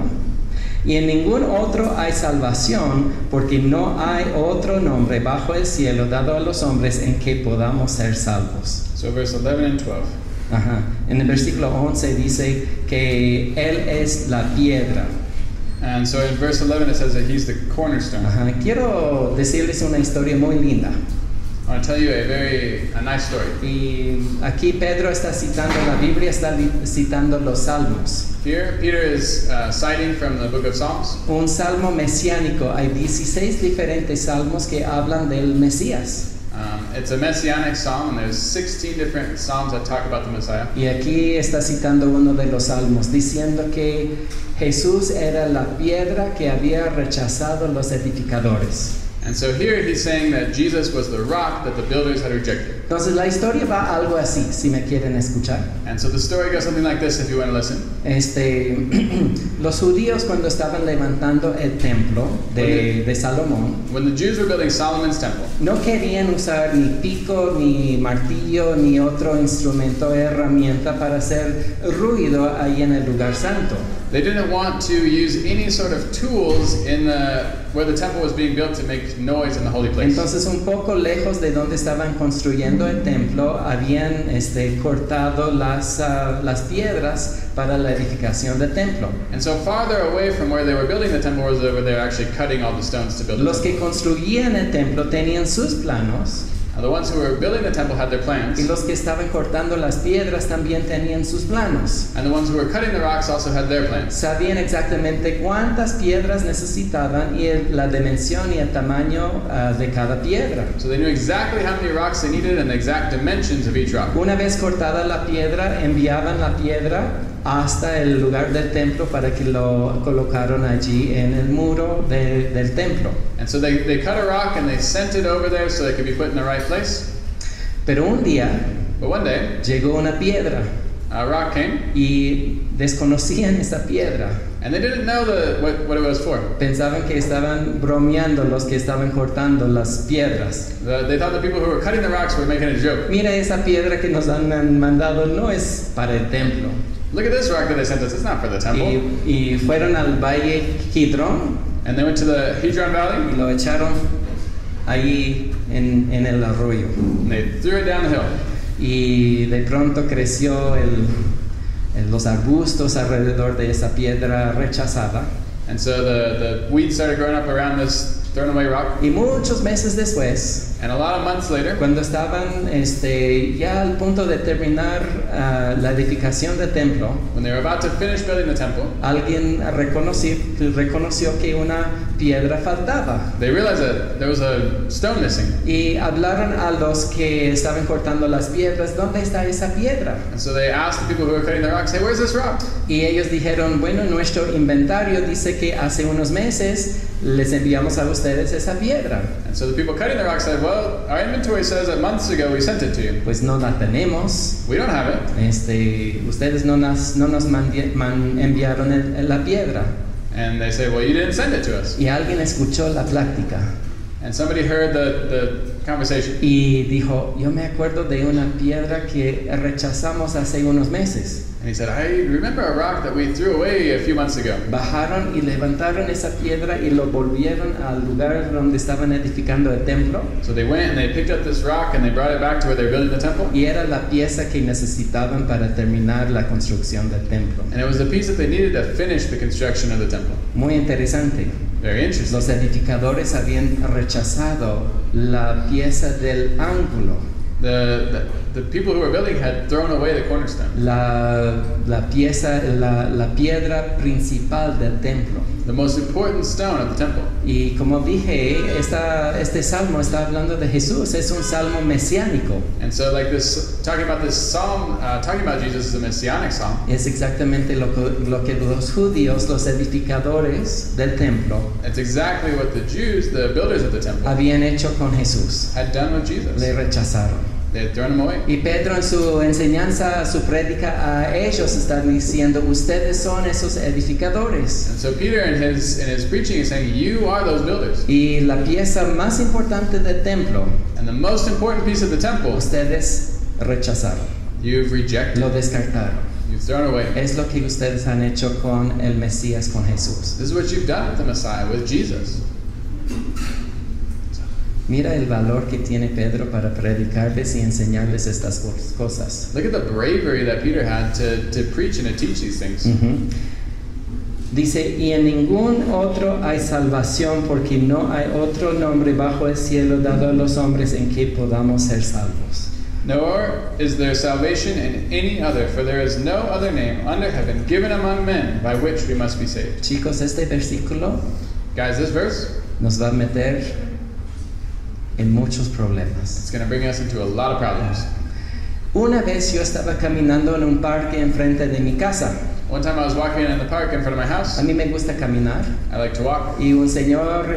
B: Y en ningún otro hay salvación, porque no hay otro nombre bajo el cielo dado a los hombres en que podamos ser salvos.
A: So verse 11 and 12.
B: Ajá. En el versículo 11 dice que Él es la piedra.
A: And so in verse 11 it says that he's the cornerstone.
B: Ajá. Quiero decirles una historia muy linda.
A: I want to tell you a nice story.
B: Y aquí Pedro está citando, la Biblia está citando los salmos.
A: Here, Peter is citing from the book of Psalms.
B: Un salmo mesiánico. Hay 16 diferentes salmos que hablan del Mesías.
A: It's a messianic psalm, and there's 16 different psalms that talk about the Messiah.
B: Y aquí está citando uno de los salmos, diciendo que Jesús era la piedra que había rechazado los edificadores.
A: And so here he's saying that Jesus was the rock that the builders had rejected.
B: Entonces la historia va algo así, si me quieren escuchar.
A: And so the story goes something like this if you want to listen.
B: Los judíos cuando estaban levantando el templo de Salomón,
A: When the Jews were building Solomon's temple,
B: no querían usar ni pico, ni martillo, ni otro instrumento o herramienta para hacer ruido ahí en el lugar santo.
A: they didn't want to use any sort of tools in where the temple was being built to make noise in the holy place.
B: Entonces, un poco lejos de donde estaban construyendo el templo, habían cortado las piedras para la edificación del templo.
A: And so farther away from where they were building the temple was where they were actually cutting all the stones to build the
B: Los que
A: temple.
B: construían el templo tenían sus planos,
A: Now, the ones who were building the temple had their plans,
B: y los que estaban cortando las piedras también tenían sus planos.
A: and the ones who were cutting the rocks also had their plans.
B: Sabían exactamente cuántas piedras necesitaban y la dimensión y el tamaño de cada piedra.
A: So they knew exactly how many rocks they needed and the exact dimensions of each rock.
B: Una vez cortada la piedra, enviaban la piedra hasta el lugar del templo para que lo colocaron allí en el muro del templo.
A: And so they cut a rock and they sent it over there so it could be put in the right place.
B: Pero un día
A: But one day,
B: llegó una piedra
A: a rock came,
B: y desconocían esa piedra.
A: and they didn't know what it was for.
B: Pensaban que estaban bromeando los que estaban cortando las piedras.
A: They thought the people who were cutting the rocks were making a joke.
B: Mira, esa piedra que nos han mandado no es para el templo.
A: Look at this rock that they sent us. It's not for the temple.
B: Y fueron al valle Kidrón
A: And they went to the Hedron Valley
B: y lo echaron ahí en el arroyo.
A: And they threw it down the hill.
B: Y de pronto creció los arbustos alrededor de esa piedra rechazada.
A: And so the weeds started growing up around this thrown away rock.
B: Y muchos meses después,
A: And a lot of months later,
B: cuando estaban ya al punto de terminar la edificación del templo,
A: when they were about to finish building the temple,
B: alguien reconoció que una piedra faltaba.
A: they realized that there was a stone missing.
B: Y hablaron a los que estaban cortando las piedras, ¿dónde está esa piedra?
A: And so they asked the people who were cutting the rocks, hey, where's this rock?
B: Y ellos dijeron, bueno, nuestro inventario dice que hace unos meses les enviamos a ustedes esa piedra.
A: And so the people cutting the rock said, well, our inventory says that months ago we sent it to you.
B: Pues no la tenemos.
A: We don't have it.
B: Ustedes no nos enviaron la piedra.
A: And they say, well, you didn't send it to us.
B: Y alguien escuchó la plática
A: And somebody heard the conversation.
B: y dijo, yo me acuerdo de una piedra que rechazamos hace unos meses.
A: And he said, I remember a rock that we threw away a few months ago.
B: Bajaron y levantaron esa piedra y lo volvieron al lugar donde estaban edificando el templo.
A: So they went and they picked up this rock and they brought it back to where they're building the temple.
B: Y era la pieza que necesitaban para terminar la construcción del templo.
A: And it was the piece that they needed to finish the construction of the temple.
B: Muy interesante.
A: Very interesting.
B: Los edificadores habían rechazado la pieza del ángulo.
A: The people who were building had thrown away the cornerstone.
B: La piedra principal del templo.
A: The most important stone of the temple.
B: Y como dije, este salmo está hablando de Jesús, es un salmo mesiánico.
A: And so like this, talking about this psalm, talking about Jesus is a messianic psalm.
B: Es exactamente lo que los judíos, los edificadores del templo,
A: It's exactly what the Jews, the builders of the temple,
B: habían hecho con Jesús.
A: had done with Jesus.
B: Le rechazaron.
A: They had thrown him away.
B: Y Pedro en su enseñanza, su prédica a ellos está diciendo, ustedes son esos edificadores.
A: And so Peter in his preaching is saying, you are those builders.
B: Y la pieza más importante del templo,
A: And the most important piece of the temple,
B: ustedes rechazaron,
A: you've rejected.
B: lo descartaron.
A: You've thrown away.
B: Es lo que ustedes han hecho con el Mesías, con Jesús.
A: This is what you've done with the Messiah, with Jesus.
B: Mira el valor que tiene Pedro para predicarles y enseñarles estas cosas.
A: Look at the bravery that Peter had to preach and to teach these things.
B: Dice, y en ningún otro hay salvación, porque no hay otro nombre bajo el cielo dado a los hombres en que podamos ser salvos.
A: Nor is there salvation in any other, for there is no other name under heaven given among men by which we must be saved.
B: Chicos, este versículo
A: Guys, this verse,
B: nos va a meter en muchos problemas.
A: it's going to bring us into a lot of problems.
B: Una vez yo estaba caminando en un parque enfrente de mi casa.
A: One time I was walking in the park in front of my house.
B: A mí me gusta caminar.
A: I like to walk.
B: Y un señor,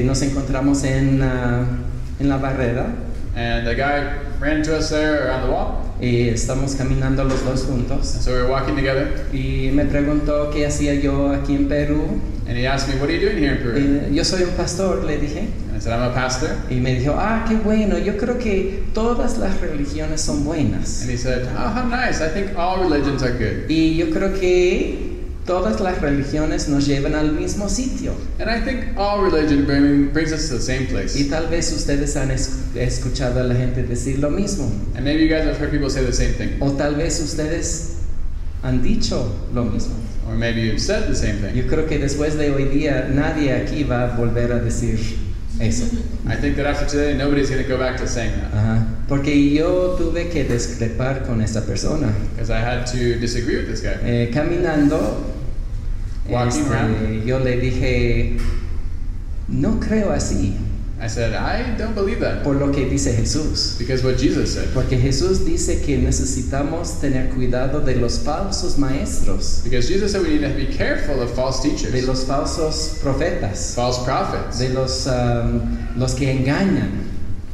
B: nos encontramos en la barrera.
A: And a guy ran to us there around the wall.
B: Y estamos caminando los dos juntos.
A: And so we were walking together.
B: Y me preguntó qué hacía yo aquí en Perú.
A: And he asked me, what are you doing here in Peru?
B: Yo soy un pastor, le dije.
A: And I said, I'm a pastor.
B: Y me dijo, qué bueno, yo creo que todas las religiones son buenas.
A: And he said, oh, how nice. I think all religions are good.
B: Y yo creo que todas las religiones nos llevan al mismo sitio.
A: And I think all religion brings us to the same place.
B: Y tal vez ustedes han escuchado a la gente decir lo mismo.
A: And maybe you guys have heard people say the same thing.
B: O tal vez ustedes han dicho lo mismo.
A: Or maybe you've said the same thing.
B: Yo creo que después de hoy día nadie aquí va a volver a decir eso.
A: I think that after today, nobody's going to go back to saying that.
B: Ajá. Porque yo tuve que discrepar con esta persona.
A: Because I had to disagree with this guy.
B: Caminando,
A: Walking around.
B: yo le dije, no creo así,
A: I said, I don't believe that.
B: por lo que dice Jesús.
A: Because what Jesus said.
B: Porque Jesús dice que necesitamos tener cuidado de los falsos maestros,
A: Because Jesus said we need to be careful of false
B: de
A: teachers,
B: los falsos profetas,
A: false prophets,
B: de los que engañan.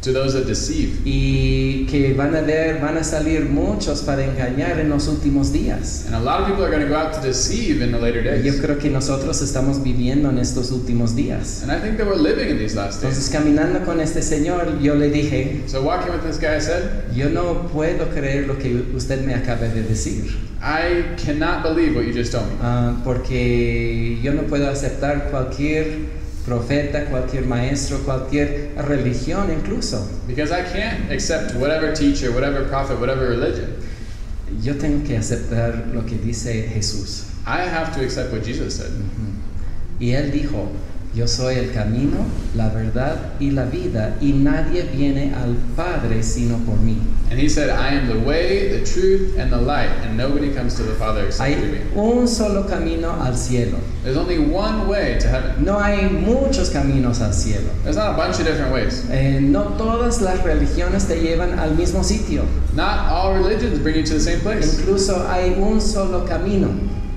A: to those that deceive.
B: Y que van a salir muchos para engañar en los últimos días.
A: And a lot of people are going to go out to deceive in the later
B: Yo
A: days.
B: creo que nosotros estamos viviendo en estos últimos días.
A: And I think that we're living in these last
B: Entonces,
A: days.
B: caminando con este señor, yo le dije,
A: So walking with this guy, I said,
B: yo no puedo creer lo que usted me acaba de decir,
A: I cannot believe what you just told me.
B: porque yo no puedo aceptar cualquier profeta, cualquier maestro, cualquier religión incluso.
A: Because I can't accept whatever teacher, whatever prophet, whatever religion.
B: Yo tengo que aceptar lo que dice Jesús.
A: I have to accept what Jesus said.
B: Y Él dijo, yo soy el camino, la verdad y la vida, y nadie viene al Padre sino por mí.
A: And he said, I am the way, the truth, and the light, and nobody comes to the Father except through me.
B: Hay un solo camino al cielo.
A: There's only one way to heaven.
B: No hay muchos caminos al cielo.
A: There's not a bunch of different ways.
B: No todas las religiones te llevan al mismo sitio.
A: Not all religions bring you to the same place.
B: Incluso hay un solo camino.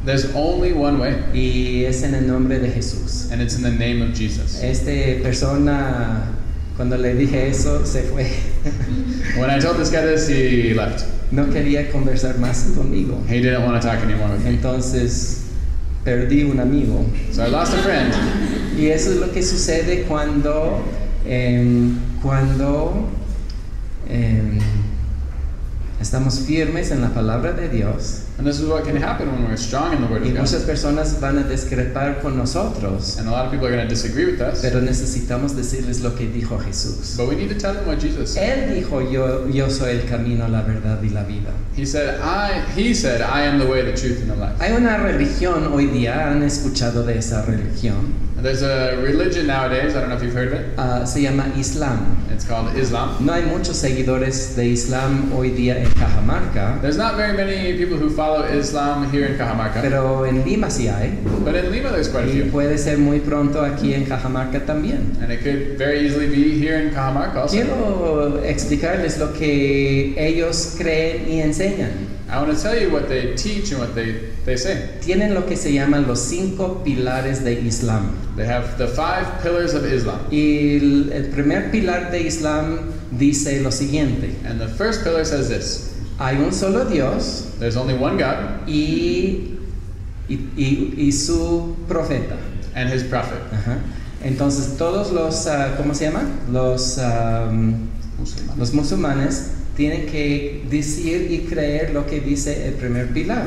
A: There's only one way,
B: Y es en el nombre de Jesús.
A: and it's in the name of Jesus.
B: Persona, cuando le dije eso, se fue.
A: When I told this guy this, he left.
B: No quería conversar más conmigo.
A: He didn't want to talk anymore with me.
B: Entonces, perdí un amigo.
A: So I lost a friend.
B: Y eso es lo que sucede cuando estamos firmes en la palabra de Dios.
A: And this is what can happen when we're strong in the Word
B: Y
A: of
B: muchas
A: God.
B: personas van a discrepar con nosotros,
A: And a lot of people are going to disagree with us.
B: pero necesitamos decirles lo que dijo Jesús.
A: But we need to tell them what Jesus said.
B: Él dijo, yo soy el camino, la verdad y la vida.
A: He said, I am the way, the truth, and the life.
B: Hay una religión hoy día, ¿han escuchado de esa religión?
A: And there's a religion nowadays, I don't know if you've heard of it.
B: Se llama Islam.
A: It's called Islam.
B: No hay muchos seguidores de Islam hoy día en Cajamarca,
A: There's not very many people who follow Islam here in Cajamarca.
B: pero en Lima sí hay.
A: But in Lima there's quite a
B: Y
A: few.
B: puede ser muy pronto aquí en Cajamarca también.
A: And it could very easily be here in Cajamarca also.
B: Quiero explicarles lo que ellos creen y enseñan.
A: I want to tell you what they teach and what they say.
B: Tienen lo que se llaman los 5 pilares de Islam.
A: They have the 5 pillars of Islam.
B: Y el primer pilar de Islam dice lo siguiente:
A: And the first pillar says this.
B: hay un solo Dios
A: There's only one God
B: y su profeta.
A: and his prophet.
B: Ajá. Entonces todos los, ¿cómo se llama? Los musulmanes tienen que decir y creer lo que dice el primer pilar.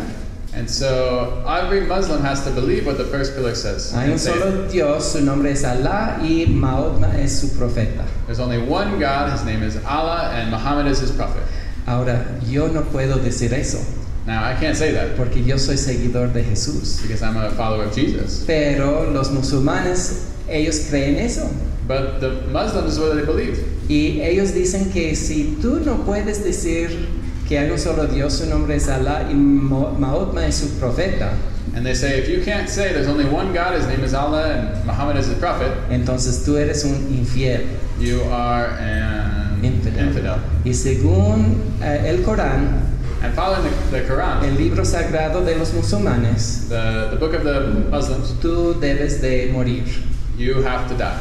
A: And so every Muslim has to believe what the first pillar says.
B: Hay
A: and
B: un
A: say it.
B: solo Dios, su nombre es Allah y Mahoma es su profeta.
A: There's only one God, his name is Allah, and Muhammad is his prophet.
B: Ahora, yo no puedo decir eso
A: Now, I can't say that
B: porque yo soy seguidor de Jesús.
A: because I'm a follower of Jesus.
B: Pero los musulmanes, ellos creen eso.
A: But the Muslims, what do they believe?
B: Y ellos dicen que si tú no puedes decir que hay un solo Dios, su nombre es Allah y Mahoma es su profeta,
A: And they say, if you can't say there's only one God, his name is Allah, and Muhammad is his prophet,
B: entonces tú eres un infiel.
A: you are an infidel.
B: Y según el Corán,
A: And following the Quran,
B: el libro sagrado de los musulmanes,
A: the book of the Muslims,
B: tú debes de morir.
A: you have to die.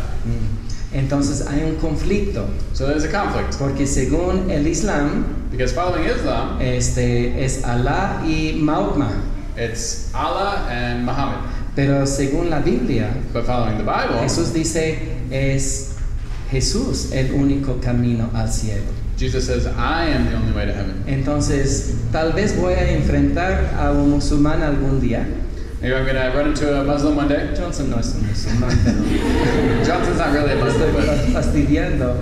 B: Entonces hay un conflicto,
A: So there's a conflict.
B: porque según el Islam,
A: Because following Islam,
B: es Allah y Mahoma.
A: it's Allah and Muhammad.
B: Pero según la Biblia,
A: But following the Bible,
B: Jesús dice, es Jesús el único camino al cielo.
A: Jesus says, I am the only way to heaven.
B: Entonces, tal vez voy a enfrentar a un musulmán algún día.
A: Maybe I'm going to run into a Muslim one day.
B: Johnson no es un musulmán, pero
A: Johnson's not really a Muslim,
B: estoy
A: but
B: fastidiando.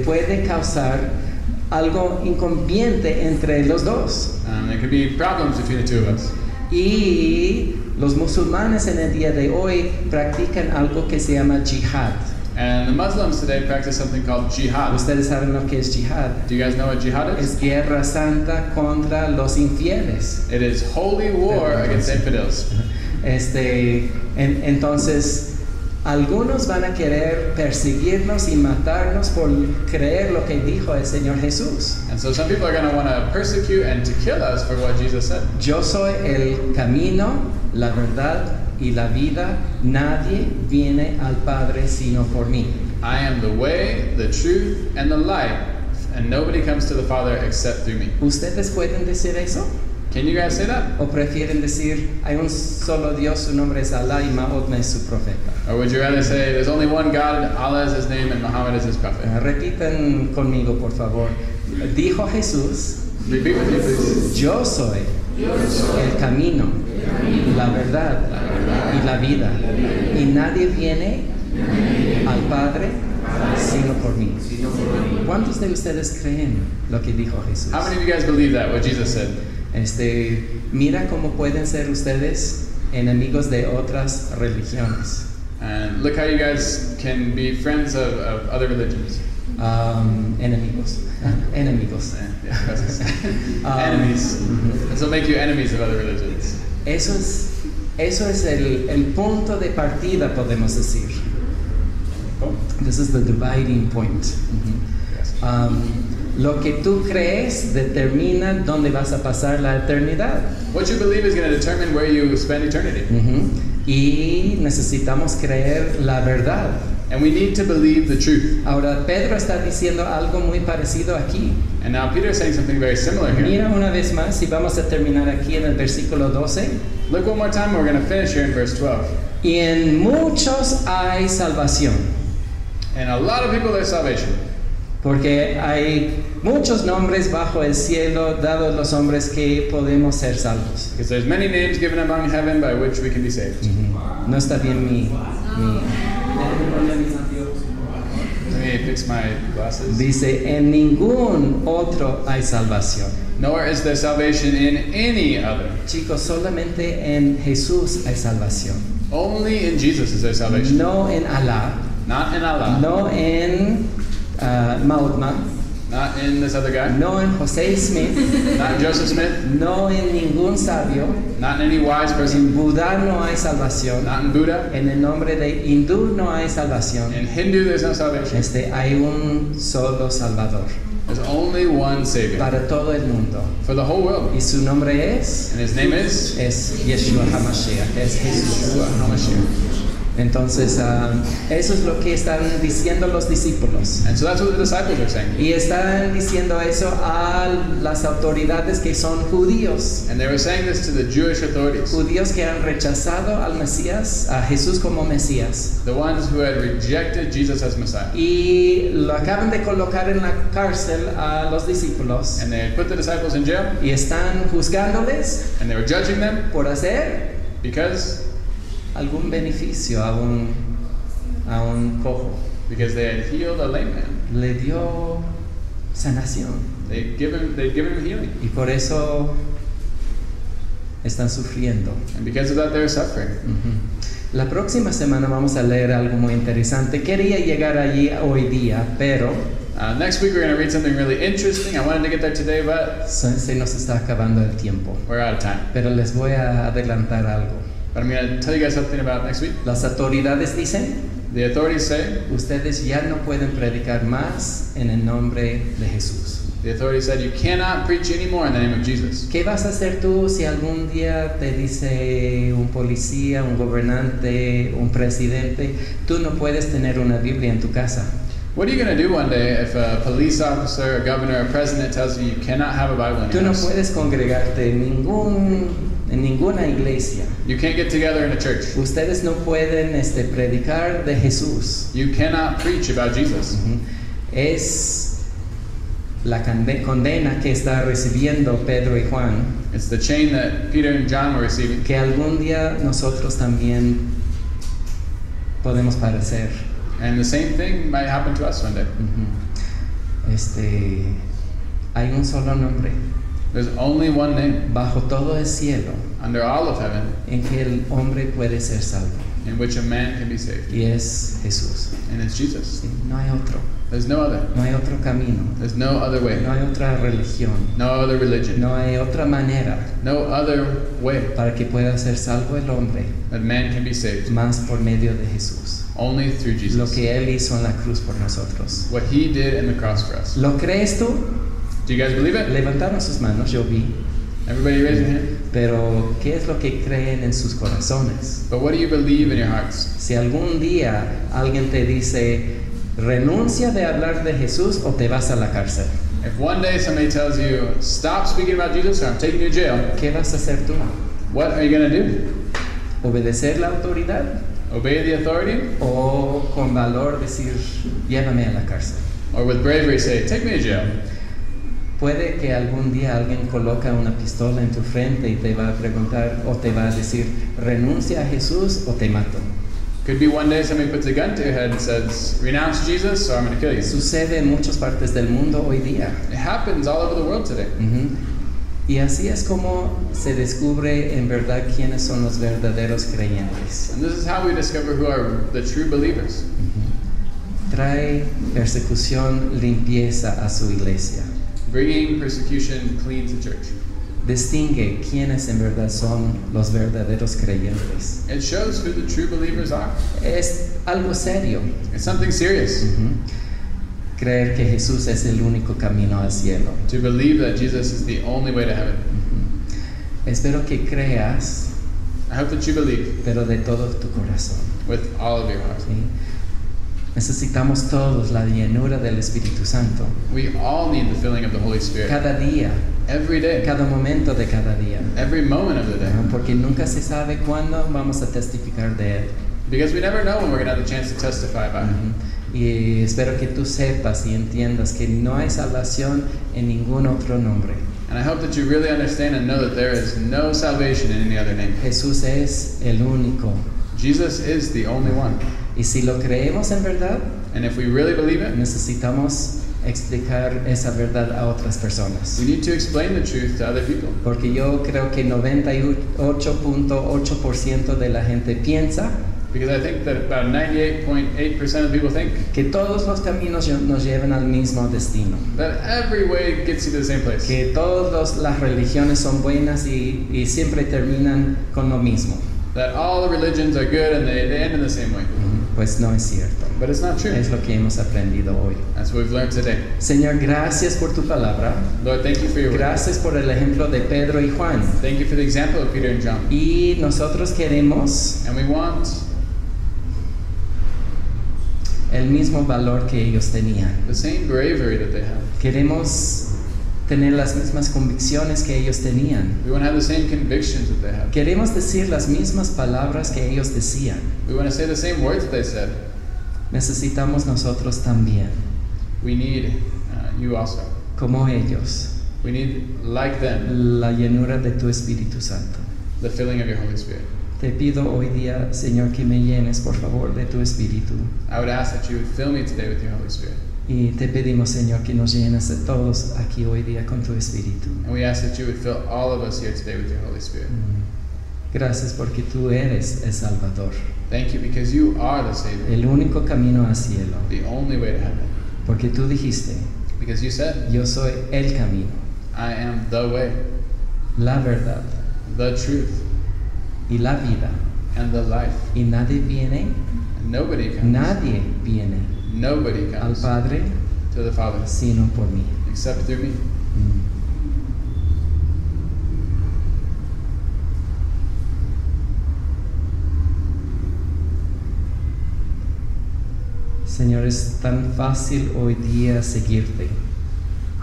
B: Puede causar algo inconveniente entre los dos.
A: there could be problems between the two of us.
B: Y los musulmanes en el día de hoy practican algo que se llama jihad.
A: And the Muslims today practice something called jihad.
B: Ustedes saben lo que es jihad.
A: Do you guys know what jihad is?
B: Es guerra santa contra los infieles.
A: It is holy war against infidels.
B: Entonces, algunos van a querer perseguirnos y matarnos por creer lo que dijo el Señor Jesús.
A: And so some people are going to want to persecute and to kill us for what Jesus said.
B: Yo soy el camino, la verdad y la vida. Nadie viene al Padre sino por mí.
A: I am the way, the truth, and the light, and nobody comes to the Father except through me.
B: ¿Ustedes pueden decir eso?
A: Can you guys say that?
B: ¿O prefieren decir, hay un solo Dios, su nombre es Allah y Mahoma es su profeta?
A: Or would you rather say, there's only one God, Allah is his name, and Muhammad is his prophet?
B: Repitan conmigo, por favor. Dijo Jesús,
A: Repeat with me, please.
B: yo soy el camino, la verdad y la vida. Y nadie viene al Padre, sino por mí. ¿Cuántos de ustedes creen lo que dijo Jesús?
A: How many of you guys believe that, what Jesus said?
B: Mira cómo pueden ser ustedes enemigos de otras religiones.
A: And look how you guys can be friends of other religions.
B: Enemigos. Enemigos.
A: Yeah, gracias. Enemies. This will make you enemies of other religions.
B: Eso es el punto de partida, podemos decir. This is the dividing point. Lo que tú crees determina dónde vas a pasar la eternidad.
A: What you believe is going to determine where you spend eternity.
B: Y necesitamos creer la verdad.
A: And we need to believe the truth.
B: Ahora Pedro está diciendo algo muy parecido aquí.
A: And now Peter is saying something very similar here.
B: Mira una vez más y vamos a terminar aquí en el versículo 12.
A: Look one more time, we're going to finish here in verse 12.
B: Y en muchos hay salvación.
A: And a lot of people there's salvation.
B: Porque hay muchos nombres bajo el cielo dados los hombres que podemos ser salvos.
A: Because there's many names given among heaven by which we can be saved.
B: No está bien mi
A: Let me fix my glasses.
B: Dice, en ningún otro hay salvación.
A: Nor is there salvation in any other.
B: Chicos, solamente en Jesús hay salvación.
A: Only in Jesus is there salvation.
B: No en Alá.
A: Not in Allah.
B: No en Mahoma.
A: Not in this other guy.
B: No en José Smith.
A: Not in Joseph Smith.
B: No en ningún sabio.
A: Not in any wise person.
B: En Buda no hay salvación.
A: Not in Buddha.
B: En el nombre de hindú no hay salvación.
A: In Hindu there's no salvation.
B: Hay un solo Salvador.
A: There's only one Savior.
B: Para todo el mundo.
A: For the whole world.
B: Y su nombre es.
A: And his name is
B: Yeshua HaMashiach. Es Jesús.
A: Yeshua HaMashiach.
B: Entonces, eso es lo que están diciendo los discípulos.
A: And so that's what the disciples are saying.
B: Y están diciendo eso a las autoridades que son judíos.
A: And they were saying this to the Jewish authorities.
B: Judíos que han rechazado al Mesías, a Jesús como Mesías.
A: The ones who had rejected Jesus as Messiah.
B: Y lo acaban de colocar en la cárcel a los discípulos.
A: And they had put the disciples in jail.
B: Y están juzgándoles.
A: And they were judging them.
B: Por hacer.
A: Because.
B: Algún beneficio a un cojo.
A: Because they had healed a lame man.
B: Le dio sanación.
A: They'd given him healing.
B: Y por eso están sufriendo.
A: And because of that they're suffering.
B: La próxima semana vamos a leer algo muy interesante. Quería llegar allí hoy día, pero
A: next week we're going to read something really interesting. I wanted to get there today, but
B: se nos está acabando el tiempo.
A: We're out of time.
B: Pero les voy a adelantar algo.
A: But I'm going to tell you guys something about next week.
B: Las autoridades dicen,
A: the authorities say,
B: ustedes ya no pueden predicar más en el nombre de Jesús.
A: The authorities said, you cannot preach anymore in the name of Jesus.
B: ¿Qué vas a hacer tú si algún día te dice un policía, un gobernante, un presidente, tú no puedes tener una Biblia en tu casa?
A: What are you going to do one day if a police officer, a governor, a president tells you you cannot have a Bible in your house?
B: Tú no puedes congregarte en ninguna iglesia.
A: You can't get together in a church.
B: Ustedes no pueden predicar de Jesús.
A: You cannot preach about Jesus.
B: Es la condena que está recibiendo Pedro y Juan.
A: It's the chain that Peter and John were receiving.
B: Que algún día nosotros también podemos padecer.
A: And the same thing might happen to us one day.
B: Hay un solo nombre.
A: There's only one name.
B: Bajo todo el cielo.
A: Under all of heaven.
B: En que el hombre puede ser salvo.
A: In which a man can be saved.
B: Y es Jesús.
A: And it's Jesus.
B: Sí, no hay otro.
A: There's no other.
B: No hay otro camino.
A: There's no other way.
B: No hay otra religión.
A: No other religion.
B: No hay otra manera.
A: No other way.
B: Para que pueda ser salvo el hombre.
A: That man can be saved.
B: Más por medio de Jesús.
A: Only through Jesus.
B: Lo que él hizo en la cruz por nosotros.
A: What he did in the cross for us.
B: ¿Lo crees tú?
A: Do you guys believe it?
B: Levantaron sus manos, yo vi.
A: Everybody raise your hand.
B: Pero, ¿qué es lo que creen en sus corazones?
A: But what do you believe in your hearts?
B: Si algún día alguien te dice, renuncia de hablar de Jesús o te vas a la cárcel.
A: If one day somebody tells you, stop speaking about Jesus or I'm taking you to jail,
B: ¿qué vas a hacer tú?
A: what are you going to do?
B: ¿Obedecer la autoridad?
A: Obey the authority?
B: ¿O con valor decir, llévame a la cárcel?
A: Or with bravery say, take me to jail?
B: Puede que algún día alguien coloca una pistola en tu frente y te va a preguntar o te va a decir, renuncia a Jesús o te mato.
A: Could be one day somebody puts a gun to your head and says, renounce Jesus or I'm going to kill you.
B: Sucede en muchas partes del mundo hoy día.
A: It happens all over the world today.
B: Y así es como se descubre en verdad quiénes son los verdaderos creyentes.
A: And this is how we discover who are the true believers.
B: Trae persecución, limpieza a su iglesia.
A: Bringing persecution clean to church.
B: Distingue quiénes en verdad son los verdaderos creyentes.
A: It shows who the true believers are.
B: Es algo serio.
A: It's something serious.
B: Creer que Jesús es el único camino al cielo.
A: To believe that Jesus is the only way to heaven.
B: Espero que creas,
A: I hope that you believe
B: pero de todo tu corazón.
A: with all of your heart.
B: ¿Sí? Necesitamos todos la llenura del Espíritu Santo.
A: We all need the filling of the Holy Spirit.
B: Cada día,
A: Every day.
B: cada momento de cada día.
A: Every moment of the day.
B: Porque nunca se sabe cuándo vamos a testificar de Él.
A: Because we never know when we're going to have the chance to testify about Him.
B: Y espero que tú sepas y entiendas que no hay salvación en ningún otro nombre.
A: And I hope that you really understand and know that there is no salvation in any other name.
B: Jesús es el único.
A: Jesus is the only one.
B: Y si lo creemos en verdad,
A: And if we really believe it,
B: necesitamos explicar esa verdad a otras personas.
A: we need to explain the truth to other people.
B: Porque yo creo que 98.8% de la gente piensa
A: Because I think that about 98.8% of people think
B: que todos los caminos nos llevan al mismo destino.
A: that every way gets you to the same place.
B: Que todas las religiones son buenas y siempre terminan con lo mismo.
A: That all the religions are good and they end in the same way.
B: Pues no es cierto.
A: But it's not true.
B: Es lo que hemos aprendido hoy.
A: That's what we've learned today.
B: Señor, gracias por tu palabra.
A: Lord, thank you for your word.
B: Gracias por el ejemplo de Pedro y Juan.
A: Thank you for the example of Peter and John.
B: Y nosotros queremos
A: And we want
B: el mismo valor que ellos tenían.
A: the same bravery that they have.
B: Queremos tener las mismas convicciones que ellos tenían.
A: We want to have the same convictions that they have.
B: Queremos decir las mismas palabras que ellos decían.
A: We want to say the same words that they said.
B: Necesitamos nosotros también,
A: We need you also.
B: como ellos,
A: We need, like them,
B: la llenura de tu Espíritu Santo.
A: the filling of your Holy Spirit.
B: Te pido hoy día, Señor, que me llenes, por favor, de tu Espíritu.
A: I would ask that you would fill me today with your Holy Spirit.
B: Y te pedimos, Señor, que nos llenes de todos aquí hoy día con tu Espíritu.
A: And we ask that you would fill all of us here today with your Holy Spirit.
B: Gracias porque tú eres el Salvador,
A: Thank you because you are the Savior,
B: el único camino al cielo.
A: the only way to heaven.
B: Porque tú dijiste,
A: Because you said,
B: yo soy el camino,
A: I am the way,
B: la verdad
A: the truth,
B: y la vida.
A: and the life.
B: Y nadie viene,
A: And nobody
B: al
A: comes
B: Padre
A: to the Father
B: sino por mí.
A: except through me.
B: Señor, es tan fácil hoy día seguirte,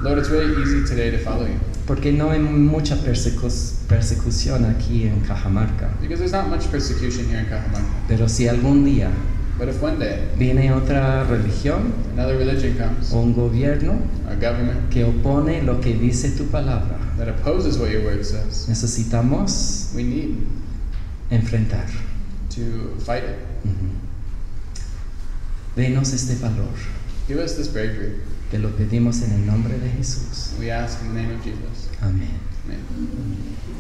A: Lord, it's really easy today to follow you
B: porque no hay mucha persecución aquí en Cajamarca.
A: because there's not much persecution here in Cajamarca.
B: Pero si algún día
A: But if one day
B: viene otra religión
A: another religion comes,
B: o un gobierno
A: a government
B: que opone lo que dice tu palabra,
A: that opposes what your word says,
B: necesitamos
A: we need
B: enfrentar.
A: to fight it.
B: Denos este valor.
A: Give us this bravery.
B: Te lo pedimos en el nombre de Jesús.
A: We ask in the name of Jesus.
B: Amén.
A: Amen.